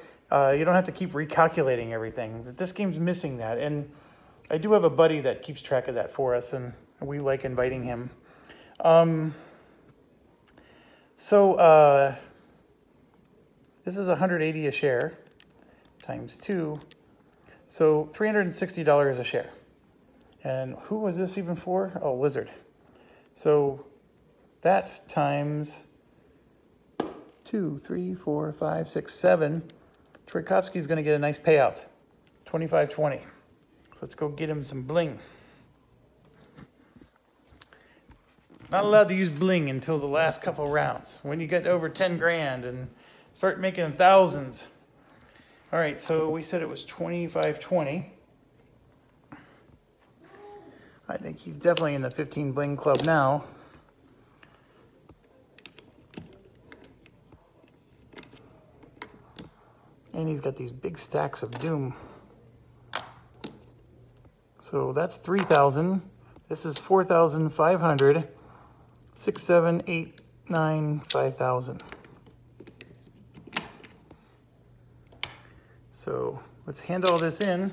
you don't have to keep recalculating everything. This game's missing that. And I do have a buddy that keeps track of that for us, and we like inviting him. This is 180 a share times 2, so $360 a share. And who was this even for? Oh, Lizard. So that times 2, 3, 4, 5, 6, 7. Tchaikovsky's going to get a nice payout, $25.20. So let's go get him some bling. Not allowed to use bling until the last couple rounds. When you get over 10 grand and start making thousands. All right, so we said it was $25.20. I think he's definitely in the 15 bling club now. And he's got these big stacks of doom. So that's 3,000. This is 4,500. 6, 7, 8, 9, 5,000. So let's hand all this in.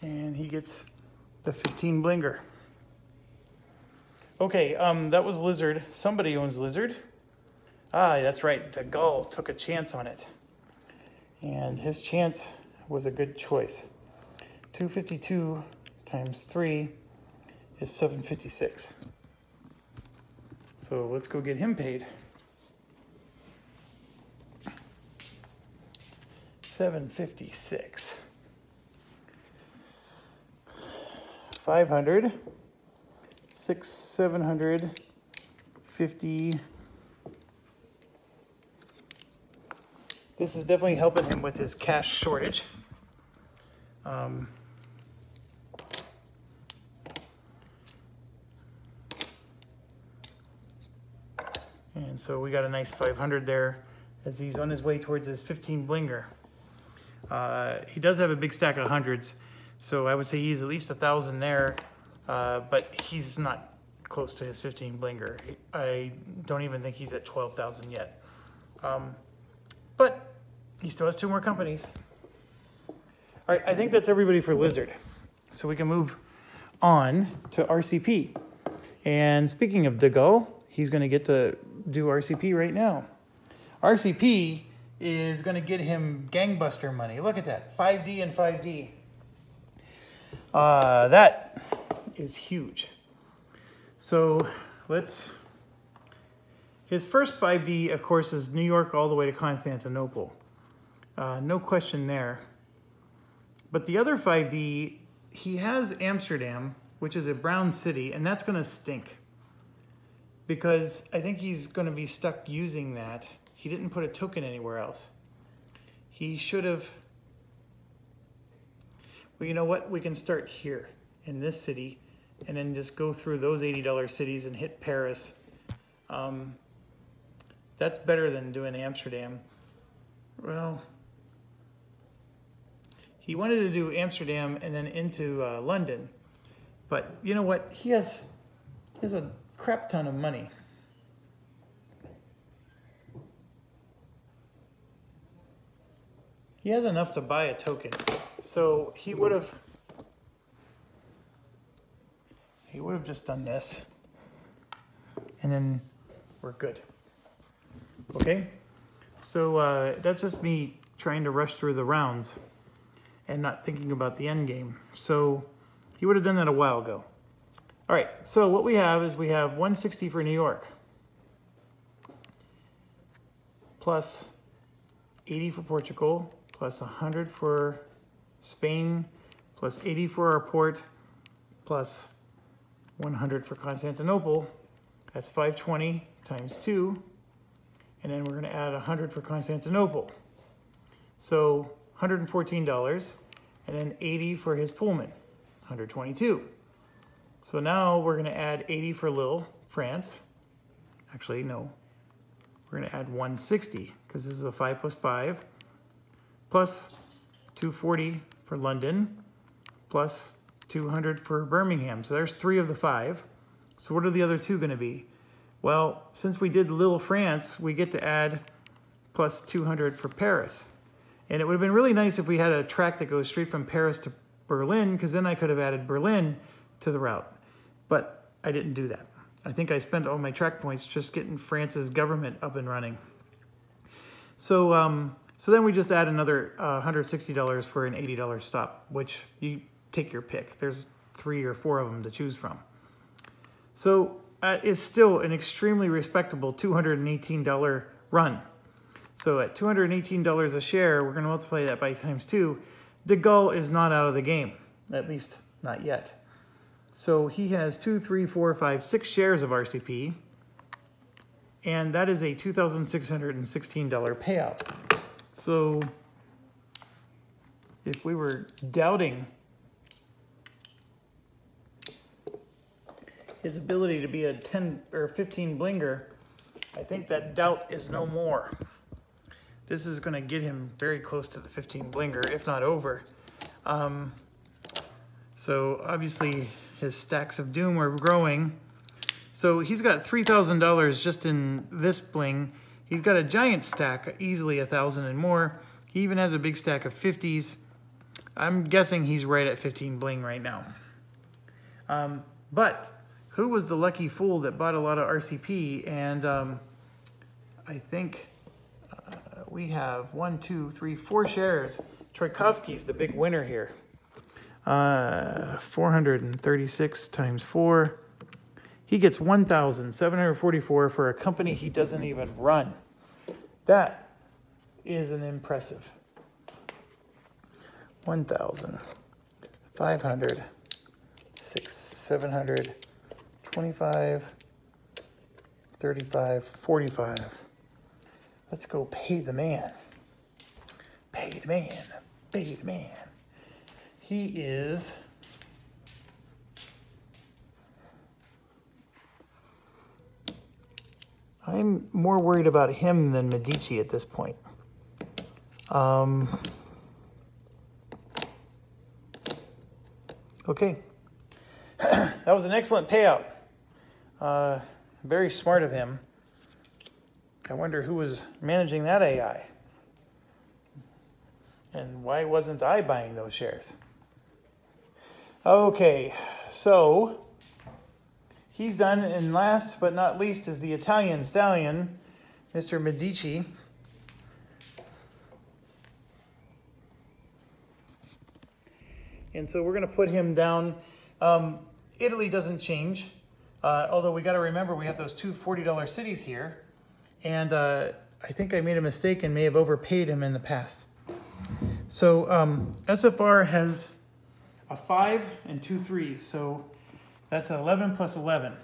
And he gets the 15 blinger. Okay, that was Lizard. Somebody owns Lizard. Ah, that's right. The Gull took a chance on it. And his chance was a good choice. 252 times 3 is 756. So let's go get him paid. 756. 500. 6, 750. This is definitely helping him with his cash shortage. And so we got a nice 500 there as he's on his way towards his 15 blinger. He does have a big stack of hundreds, so I would say he's at least 1,000 there, but he's not close to his 15 blinger. I don't even think he's at 12,000 yet. But he still has 2 more companies. All right, I think that's everybody for Lizard. So we can move on to RCP. And speaking of DeGaulle, he's going to get to do RCP right now. RCP is going to get him gangbuster money. Look at that, 5D and 5D. That is huge. So his first 5D, of course, is New York all the way to Constantinople. No question there. But the other 5D, he has Amsterdam, which is a brown city, and that's going to stink. Because I think he's going to be stuck using that. He didn't put a token anywhere else. He should have... Well, you know what? We can start here in this city and then just go through those $80 cities and hit Paris. That's better than doing Amsterdam. Well, he wanted to do Amsterdam and then into London. But you know what? He has a crap ton of money. He has enough to buy a token. So he would have just done this. And then we're good. okay? So that's just me trying to rush through the rounds and not thinking about the end game. So he would have done that a while ago. All right, so what we have is we have 160 for New York, plus 80 for Portugal, plus 100 for Spain, plus 80 for our port, plus 100 for Constantinople. That's 520 times 2. And then we're going to add 100 for Constantinople. So $114. And then 80 for his Pullman, 122. So now we're going to add 80 for Lille, France. Actually, no. We're going to add 160 because this is a 5 plus 5. Plus 240 for London. Plus 200 for Birmingham. So there's 3 of the 5. So what are the other 2 going to be? Well, since we did Lille, France, we get to add plus 200 for Paris. And it would have been really nice if we had a track that goes straight from Paris to Berlin, because then I could have added Berlin to the route. But I didn't do that. I think I spent all my track points just getting France's government up and running. So, so then we just add another $160 for an $80 stop, which you take your pick. There's 3 or 4 of them to choose from. So is still an extremely respectable $218 run. So at $218 a share, we're going to multiply that by times 2. De Gaulle is not out of the game, at least not yet. So he has 2, 3, 4, 5, 6 shares of RCP, and that is a $2,616 payout. So if we were doubting his ability to be a 10 or 15 blinger, I think that doubt is no more. This is going to get him very close to the 15 blinger, if not over. So obviously his stacks of doom are growing. So he's got $3,000 just in this bling. He's got a giant stack, easily 1,000 and more. He even has a big stack of 50s. I'm guessing he's right at 15 bling right now. But who was the lucky fool that bought a lot of RCP? And I think we have 1, 2, 3, 4 shares. Tchaikovsky's the big winner here. 436 times 4. He gets 1,744 for a company he doesn't even run. That is an impressive. 1,500, 6, 700, 25, 35, 45. Let's go pay the man. Pay the man. Pay the man. He is I'm more worried about him than Medici at this point. Okay. That was an excellent payout. Very smart of him. I wonder who was managing that AI. And why wasn't I buying those shares? Okay, so he's done, and last but not least is the Italian stallion, Mr. Medici. And so we're going to put him down. Italy doesn't change, although we got to remember we have those 2 $40 cities here. And I think I made a mistake and may have overpaid him in the past. So SFR has a 5 and 2 3s, so that's 11 plus 11.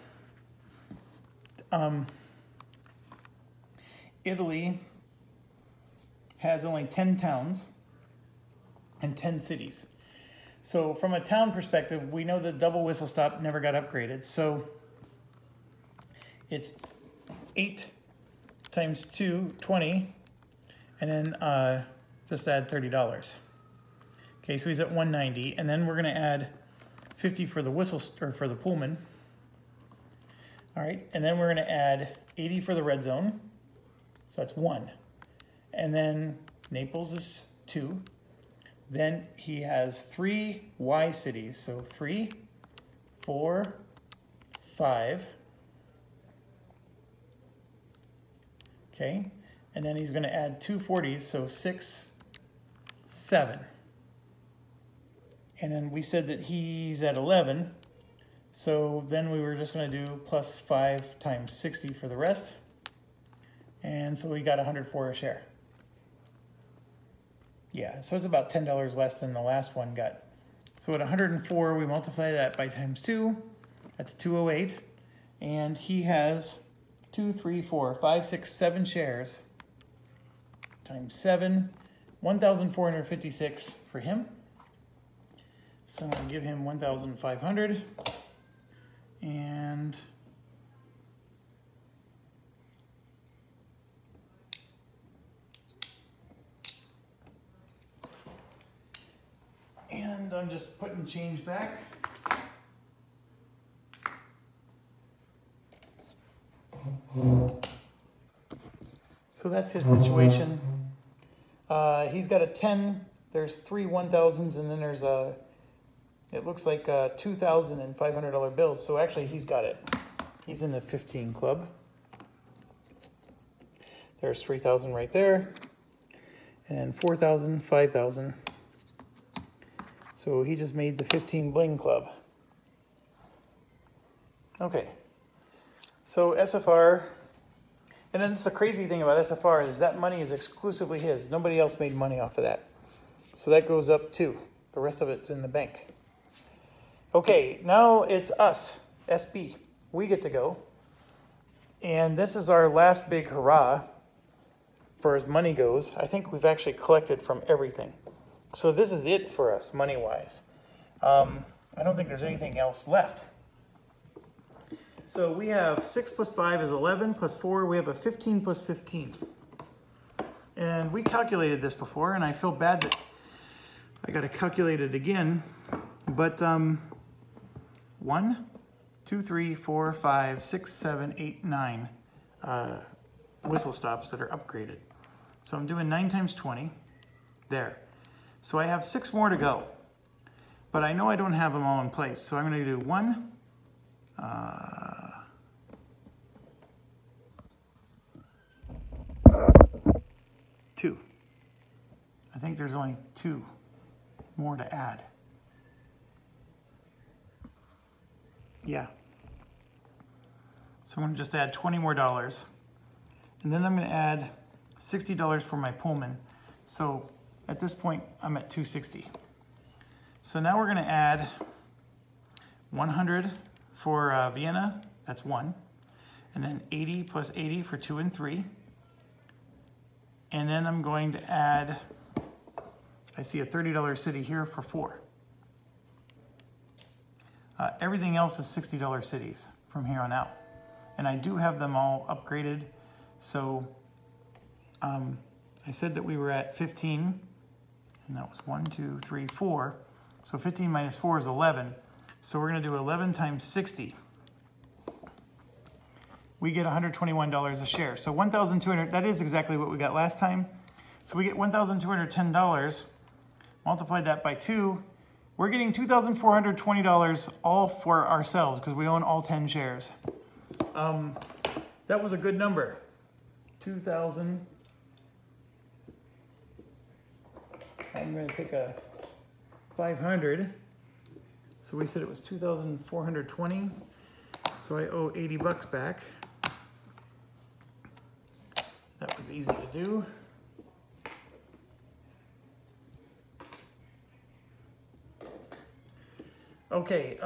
Italy has only 10 towns and 10 cities. So from a town perspective, we know the double whistle stop never got upgraded. So it's 8 times 2, 20, and then just add $30. Okay, so he's at 190, and then we're going to add 50 for the whistle or for the Pullman. All right, and then we're going to add 80 for the red zone. So that's 1. And then Naples is 2. Then he has 3 Y cities. So 3, 4, 5. Okay. And then he's going to add two 40s, so 6, 7. And then we said that he's at 11. So then we were just going to do plus 5 times 60 for the rest. And so we got 104 a share. Yeah, so it's about $10 less than the last one got. So at 104, we multiply that by times 2. That's 208. And he has 2, 3, 4, 5, 6, 7 shares times 7, 1,456 for him. So I'm going to give him 1,500. And I'm just putting change back. So that's his situation. He's got a 10, there's 3 1,000s, and then there's a, it looks like $2,000 and $500 bills. So actually he's got it. He's in the 15 club. There's 3,000 right there. And 4,000, 5,000. So he just made the 15 bling club. Okay. So SFR, and then it's the crazy thing about SFR is that money is exclusively his. Nobody else made money off of that. So that goes up too. The rest of it's in the bank. Okay, now it's us, SB. We get to go. And this is our last big hurrah for as money goes. I think we've actually collected from everything. So this is it for us, money-wise. I don't think there's anything else left. So we have 6 plus 5 is 11, plus 4, we have a 15 plus 15. And we calculated this before, and I feel bad that I got to calculate it again. But 1, 2, 3, 4, 5, 6, 7, 8, 9 whistle stops that are upgraded. So I'm doing 9 times 20, there. So I have 6 more to go, but I know I don't have them all in place. So I'm going to do 1, 2. I think there's only 2 more to add. Yeah. So I'm going to just add $20 more. And then I'm going to add $60 for my Pullman. So at this point, I'm at 260. So now we're going to add 100 for Vienna. That's 1. And then 80 plus 80 for 2 and 3. And then I'm going to add, I see a $30 city here for 4. Everything else is $60 cities from here on out. And I do have them all upgraded. So I said that we were at 15. And that was 1, 2, 3, 4. So 15 minus 4 is 11. So we're going to do 11 times 60. We get $121 a share. So 1,200, that is exactly what we got last time. So we get $1,210. Multiply that by 2. We're getting $2,420 all for ourselves because we own all 10 shares. That was a good number. 2,000. I'm going to take a 500. So we said it was 2,420. So I owe 80 bucks back. That was easy to do. Okay,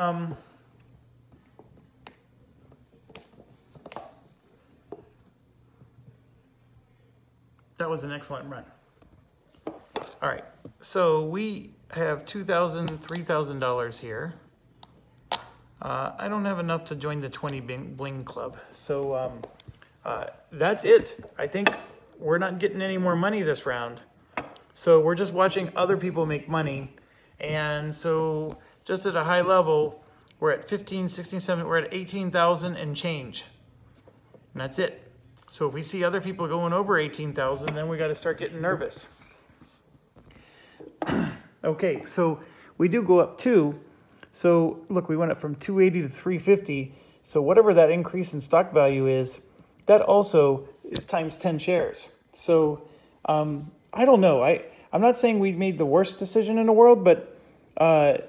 that was an excellent run. All right, so we have $2,000, $3,000 here. I don't have enough to join the 20 bling club, so that's it. I think we're not getting any more money this round. So we're just watching other people make money. And so just at a high level, we're at 15, 16, 17, we're at 18,000 and change. And that's it. So if we see other people going over 18,000, then we got to start getting nervous. Okay, so we do go up 2. So look, we went up from 280 to 350. So whatever that increase in stock value is, that also is times 10 shares. So I don't know. I'm not saying we made the worst decision in the world, but I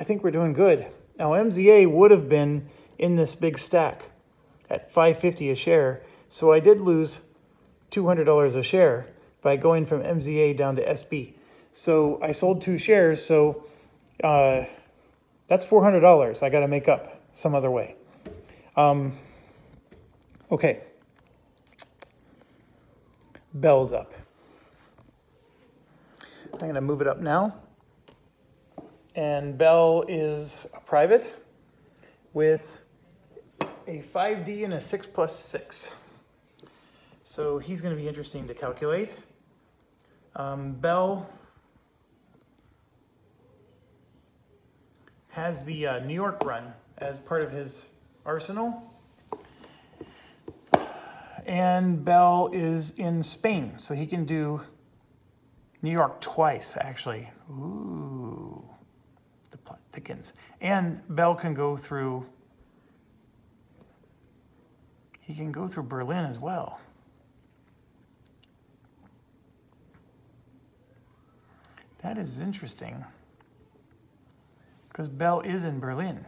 think we're doing good. Now, MZA would have been in this big stack at $5.50 a share. So I did lose $200 a share by going from MZA down to SB. So I sold 2 shares. So that's $400 I got to make up some other way. Okay. Bell's up. I'm going to move it up now. And Bell is a private with a 5D and a 6+6. So he's going to be interesting to calculate. Bell has the New York run as part of his arsenal. And Bell is in Spain, so he can do New York twice, actually. Ooh, the plot thickens. And Bell can go through, he can go through Berlin as well. That is interesting, because Bell is in Berlin.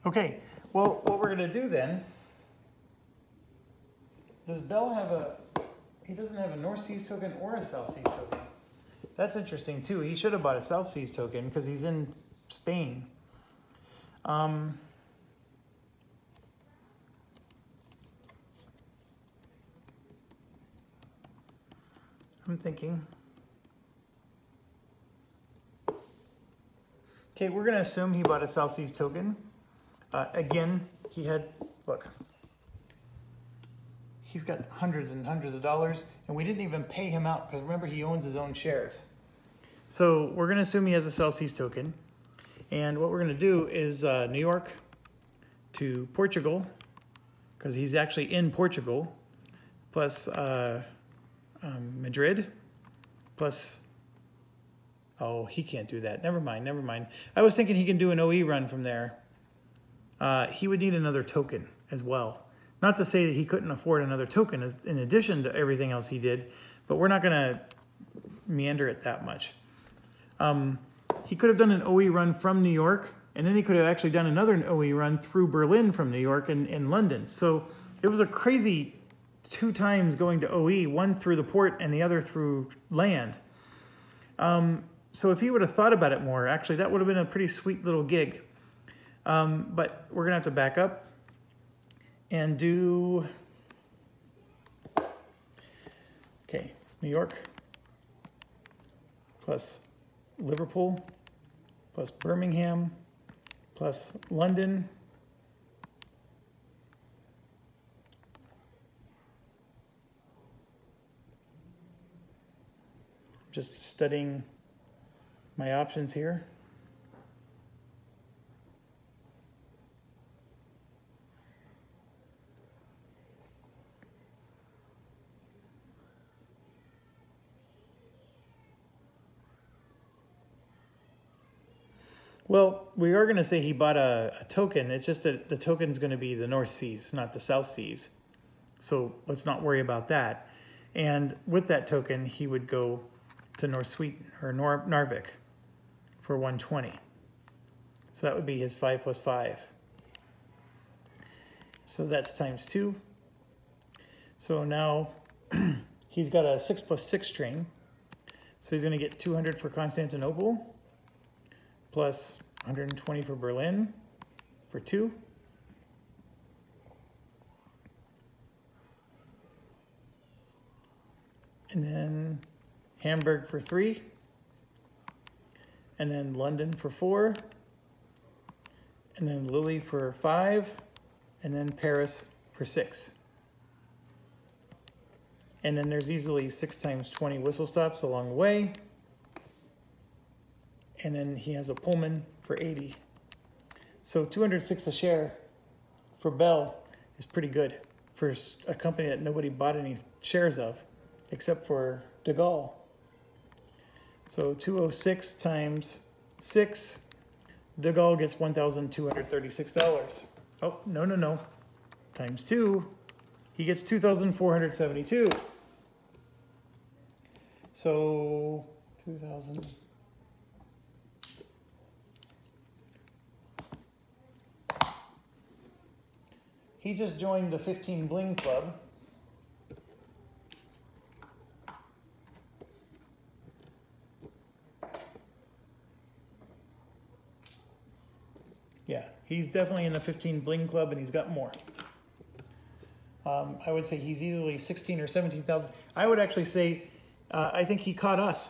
Okay, well, what we're going to do then, does Bell have a, he doesn't have a North Seas token or a South Seas token. That's interesting too. He should have bought a South Seas token because he's in Spain. I'm thinking. Okay, we're going to assume he bought a South Seas token. Again, he had, look, he's got hundreds and hundreds of dollars, and we didn't even pay him out because remember, he owns his own shares. So we're going to assume he has a South Seas token. And what we're going to do is New York to Portugal, because he's actually in Portugal, plus Madrid, plus, oh, he can't do that. Never mind, never mind. I was thinking he can do an OE run from there. He would need another token as well. Not to say that he couldn't afford another token in addition to everything else he did, but we're not going to meander it that much. He could have done an OE run from New York, and then he could have actually done another OE run through Berlin from New York and London. So it was a crazy 2 times going to OE, one through the port and the other through land. So if he would have thought about it more, actually, that would have been a pretty sweet little gig. But we're going to have to back up and do, okay, New York plus Liverpool plus Birmingham plus London just studying my options here. Well, we are going to say he bought a token. It's just that the token's going to be the North Seas, not the South Seas. So let's not worry about that. And with that token, he would go to North Sweden or Narvik for 120. So that would be his 5 + 5. So that's times 2. So now he's got a 6 + 6 train. So he's going to get 200 for Constantinople plus 120 for Berlin for 2. And then Hamburg for 3. And then London for 4. And then Lille for 5. And then Paris for 6. And then there's easily 6 times 20 whistle stops along the way. And then he has a Pullman for 80. So 206 a share for Bell is pretty good for a company that nobody bought any shares of except for De Gaulle. So 206 times 6, De Gaulle gets $1,236. Oh, no, no, no. Times 2. He gets 2,472. So 2,000. He just joined the 15 Bling Club. Yeah, he's definitely in the 15 Bling Club, and he's got more. I would say he's easily 16 or 17,000. I would actually say, I think he caught us.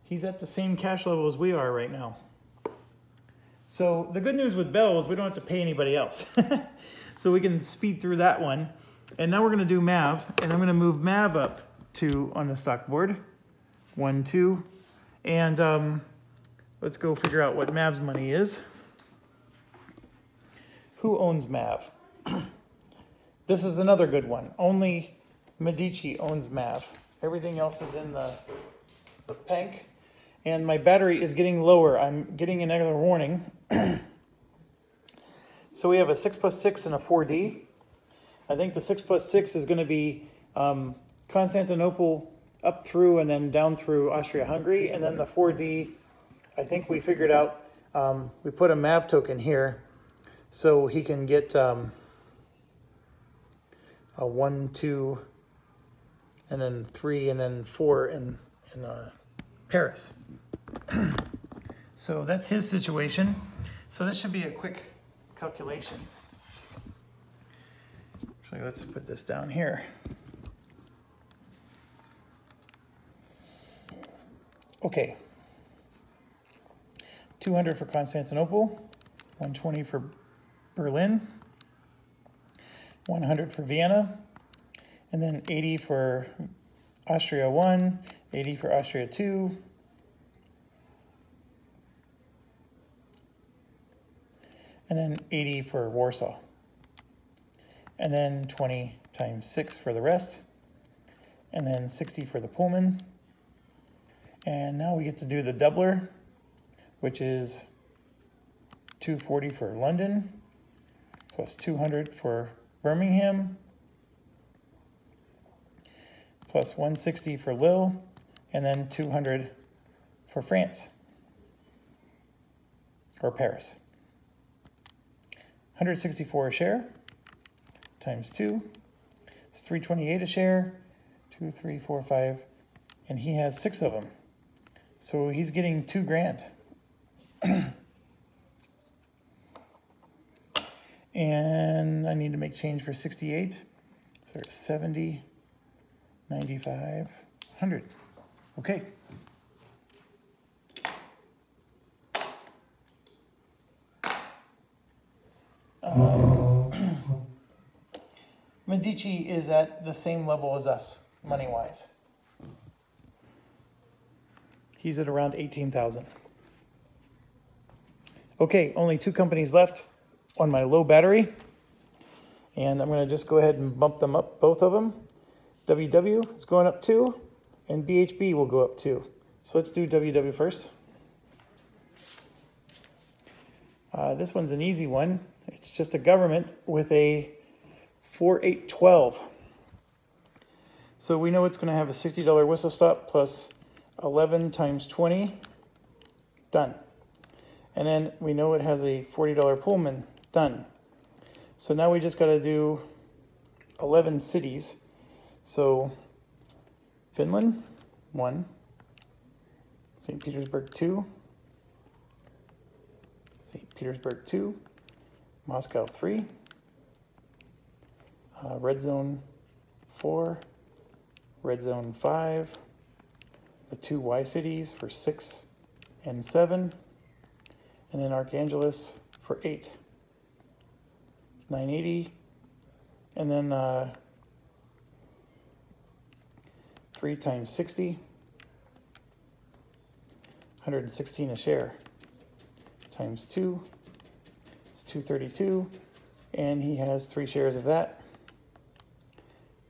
He's at the same cash level as we are right now. So the good news with Bell is we don't have to pay anybody else. So we can speed through that one. And now we're going to do Mav, and I'm going to move Mav up 2 on the stock board. 1, 2. And let's go figure out what Mav's money is. Who owns Mav? This is another good one. Only Medici owns Mav. Everything else is in the Penk. And my battery is getting lower. I'm getting another warning. So we have a 6+6 and a 4D. I think the 6+6 is going to be Constantinople up through and then down through Austria-Hungary. And then the 4D, I think we figured out, we put a Mav token here so he can get a 1, 2, and then 3, and then 4 in Paris. So that's his situation. So this should be a quick calculation. Actually, let's put this down here. Okay. 200 for Constantinople, 120 for Berlin, 100 for Vienna, and then 80 for Austria 1, 80 for Austria 2, and then 80 for Warsaw. And then 20 times 6 for the rest, and then 60 for the Pullman. And now we get to do the doubler, which is 240 for London, plus 200 for Birmingham, plus 160 for Lille, and then 200 for France, or Paris. 164 a share, times 2, it's 328 a share, 2, 3, 4, 5, and he has 6 of them. So he's getting $2 grand. And I need to make change for 68. So there's 70, 95, 100. Okay. Medici is at the same level as us, money-wise. He's at around 18,000. Okay, only 2 companies left on my low battery. And I'm going to just go ahead and bump them up, both of them. WW is going up 2, and BHB will go up 2. So let's do WW first. This one's an easy one. It's just a government with a 4812. So we know it's going to have a $60 whistle stop plus 11 times 20. Done. And then we know it has a $40 Pullman. Done. So now we just got to do 11 cities. So Finland, 1. St. Petersburg, 2. St. Petersburg, 2. Moscow, 3. Red Zone, 4. Red Zone, 5. The 2 Y cities for 6 and 7. And then Archangelis for 8. It's 980. And then 3 times 60. 116 a share. Times 2. It's 232. And he has 3 shares of that.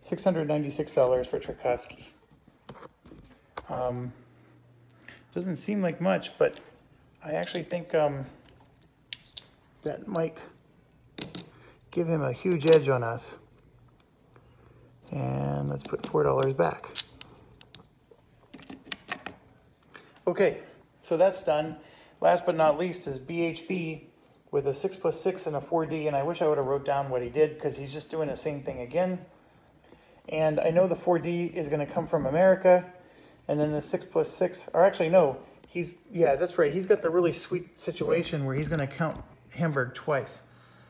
$696 for Tchaikovsky. Doesn't seem like much, but I actually think that might give him a huge edge on us. And let's put $4 back. Okay, so that's done. Last but not least is BHB with a 6+6 and a 4D, and I wish I would have wrote down what he did because he's just doing the same thing again. And I know the 4D is going to come from America, and then the 6+6, or actually no, yeah, that's right. He's got the really sweet situation where he's going to count Hamburg twice.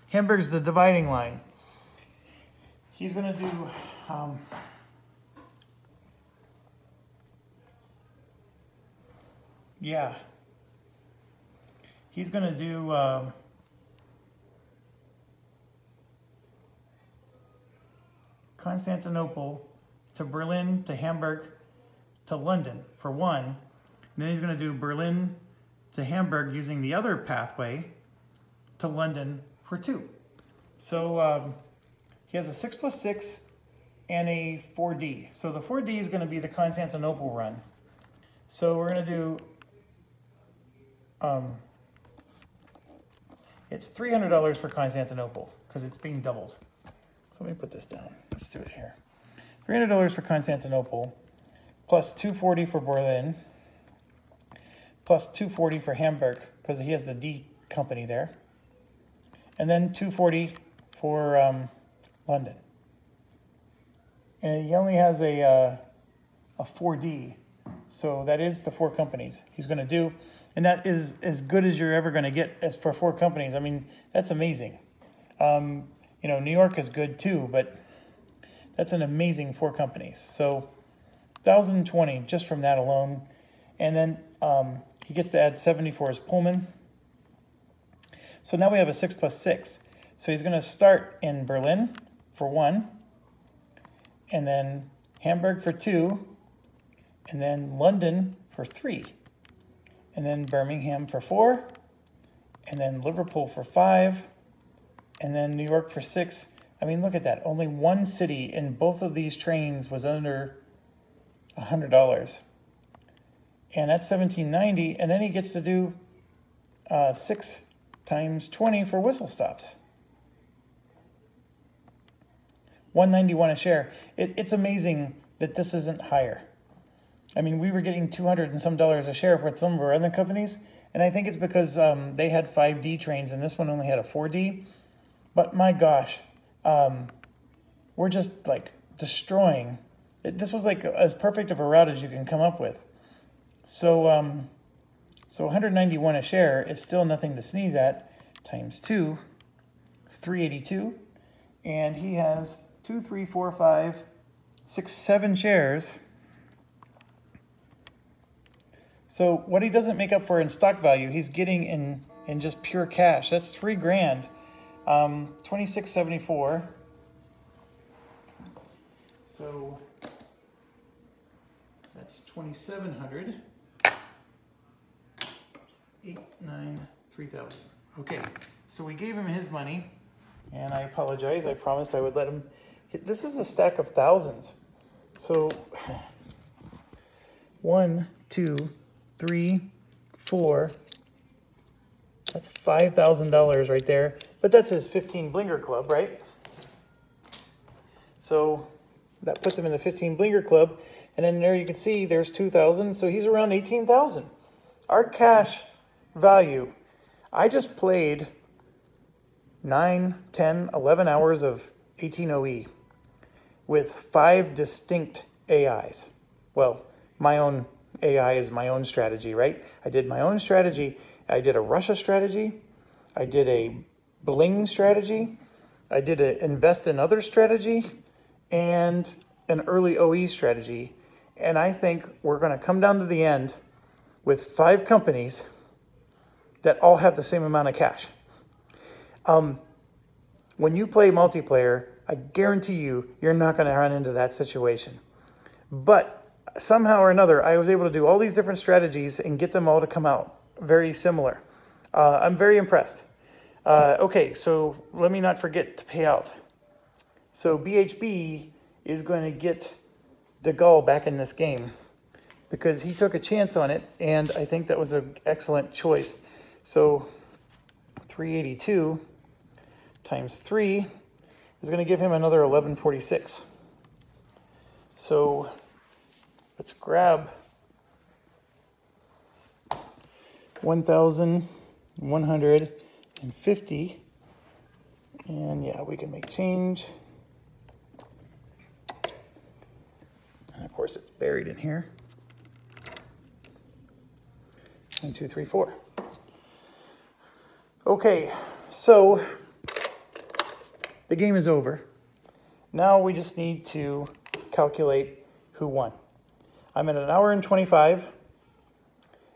Hamburg's the dividing line. He's going to do yeah. He's going to do Constantinople to Berlin to Hamburg to London for one. And then he's going to do Berlin to Hamburg using the other pathway to London for two. So he has a 6+6 and a 4D. So the 4D is going to be the Constantinople run. So we're going to do, it's $300 for Constantinople because it's being doubled. So let me put this down. Let's do it here. $300 for Constantinople, plus $240 for Berlin, plus $240 for Hamburg because he has the D company there, and then $240 for London. And he only has a 4D, so that is the 4 companies he's going to do, and that is as good as you're ever going to get as for 4 companies. I mean, that's amazing. You know, New York is good too, but that's an amazing 4 companies. So 1,020 just from that alone. And then he gets to add 70 for his Pullman. So now we have a 6+6. So he's going to start in Berlin for 1, and then Hamburg for 2, and then London for 3, and then Birmingham for 4, and then Liverpool for 5, and then New York for 6. I mean, look at that. Only one city in both of these trains was under $100. And that's $1,790. And then he gets to do 6 times 20 for whistle stops. $191 a share. It's amazing that this isn't higher. I mean, we were getting $200 and some a share with some of our other companies. And I think it's because they had 5D trains and this one only had a 4D. But my gosh, we're just like destroying. This was like as perfect of a route as you can come up with. So, so 191 a share is still nothing to sneeze at. Times 2 is 382, and he has 2, 3, 4, 5, 6, 7 shares. So what he doesn't make up for in stock value, he's getting in just pure cash. That's $3 grand. 2674. So that's 2,700. 8, 9, 3,000. Okay, so we gave him his money, and I apologize. I promised I would let him hit. This is a stack of thousands. So 1, 2, 3, 4. That's $5,000 right there. But that's his 15 Blinger Club, right? So that puts him in the 15 Blinger Club. And then there you can see there's 2,000. So he's around 18,000. Our cash value, I just played 9, 10, 11 hours of 18OE with 5 distinct AIs. Well, my own AI is my own strategy, right? I did my own strategy. I did a Russia strategy. I did a Bling strategy. I did an invest in other strategy and an early OE strategy. And I think we're going to come down to the end with 5 companies that all have the same amount of cash. When you play multiplayer, I guarantee you're not going to run into that situation. But somehow or another, I was able to do all these different strategies and get them all to come out very similar. I'm very impressed. Okay, so let me not forget to pay out. So BHB is going to get De Gaulle back in this game because he took a chance on it, and I think that was an excellent choice. So 382 times 3 is going to give him another 1146. So let's grab 1,150, and yeah, we can make change. And of course it's buried in here. 1, 2, 3, 4. Okay, so the game is over. Now we just need to calculate who won. I'm at 1 hour and 25,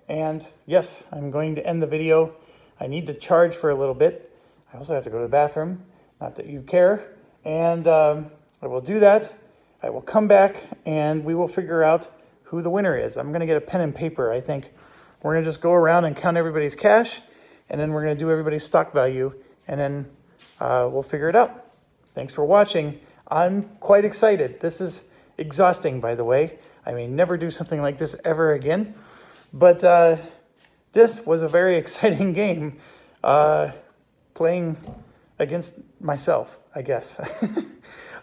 and yes, I'm going to end the video. I need to charge for a little bit. I also have to go to the bathroom, not that you care, and I will do that. I will come back and we will figure out who the winner is. I'm going to get a pen and paper, I think. We're going to just go around and count everybody's cash, and then we're going to do everybody's stock value, and then we'll figure it out. Thanks for watching. I'm quite excited. This is exhausting, by the way. I may never do something like this ever again, but this was a very exciting game, playing against myself, I guess.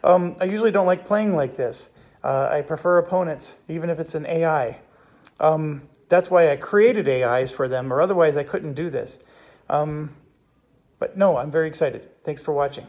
I usually don't like playing like this. I prefer opponents, even if it's an AI. That's why I created AIs for them, or otherwise I couldn't do this. But no, I'm very excited. Thanks for watching.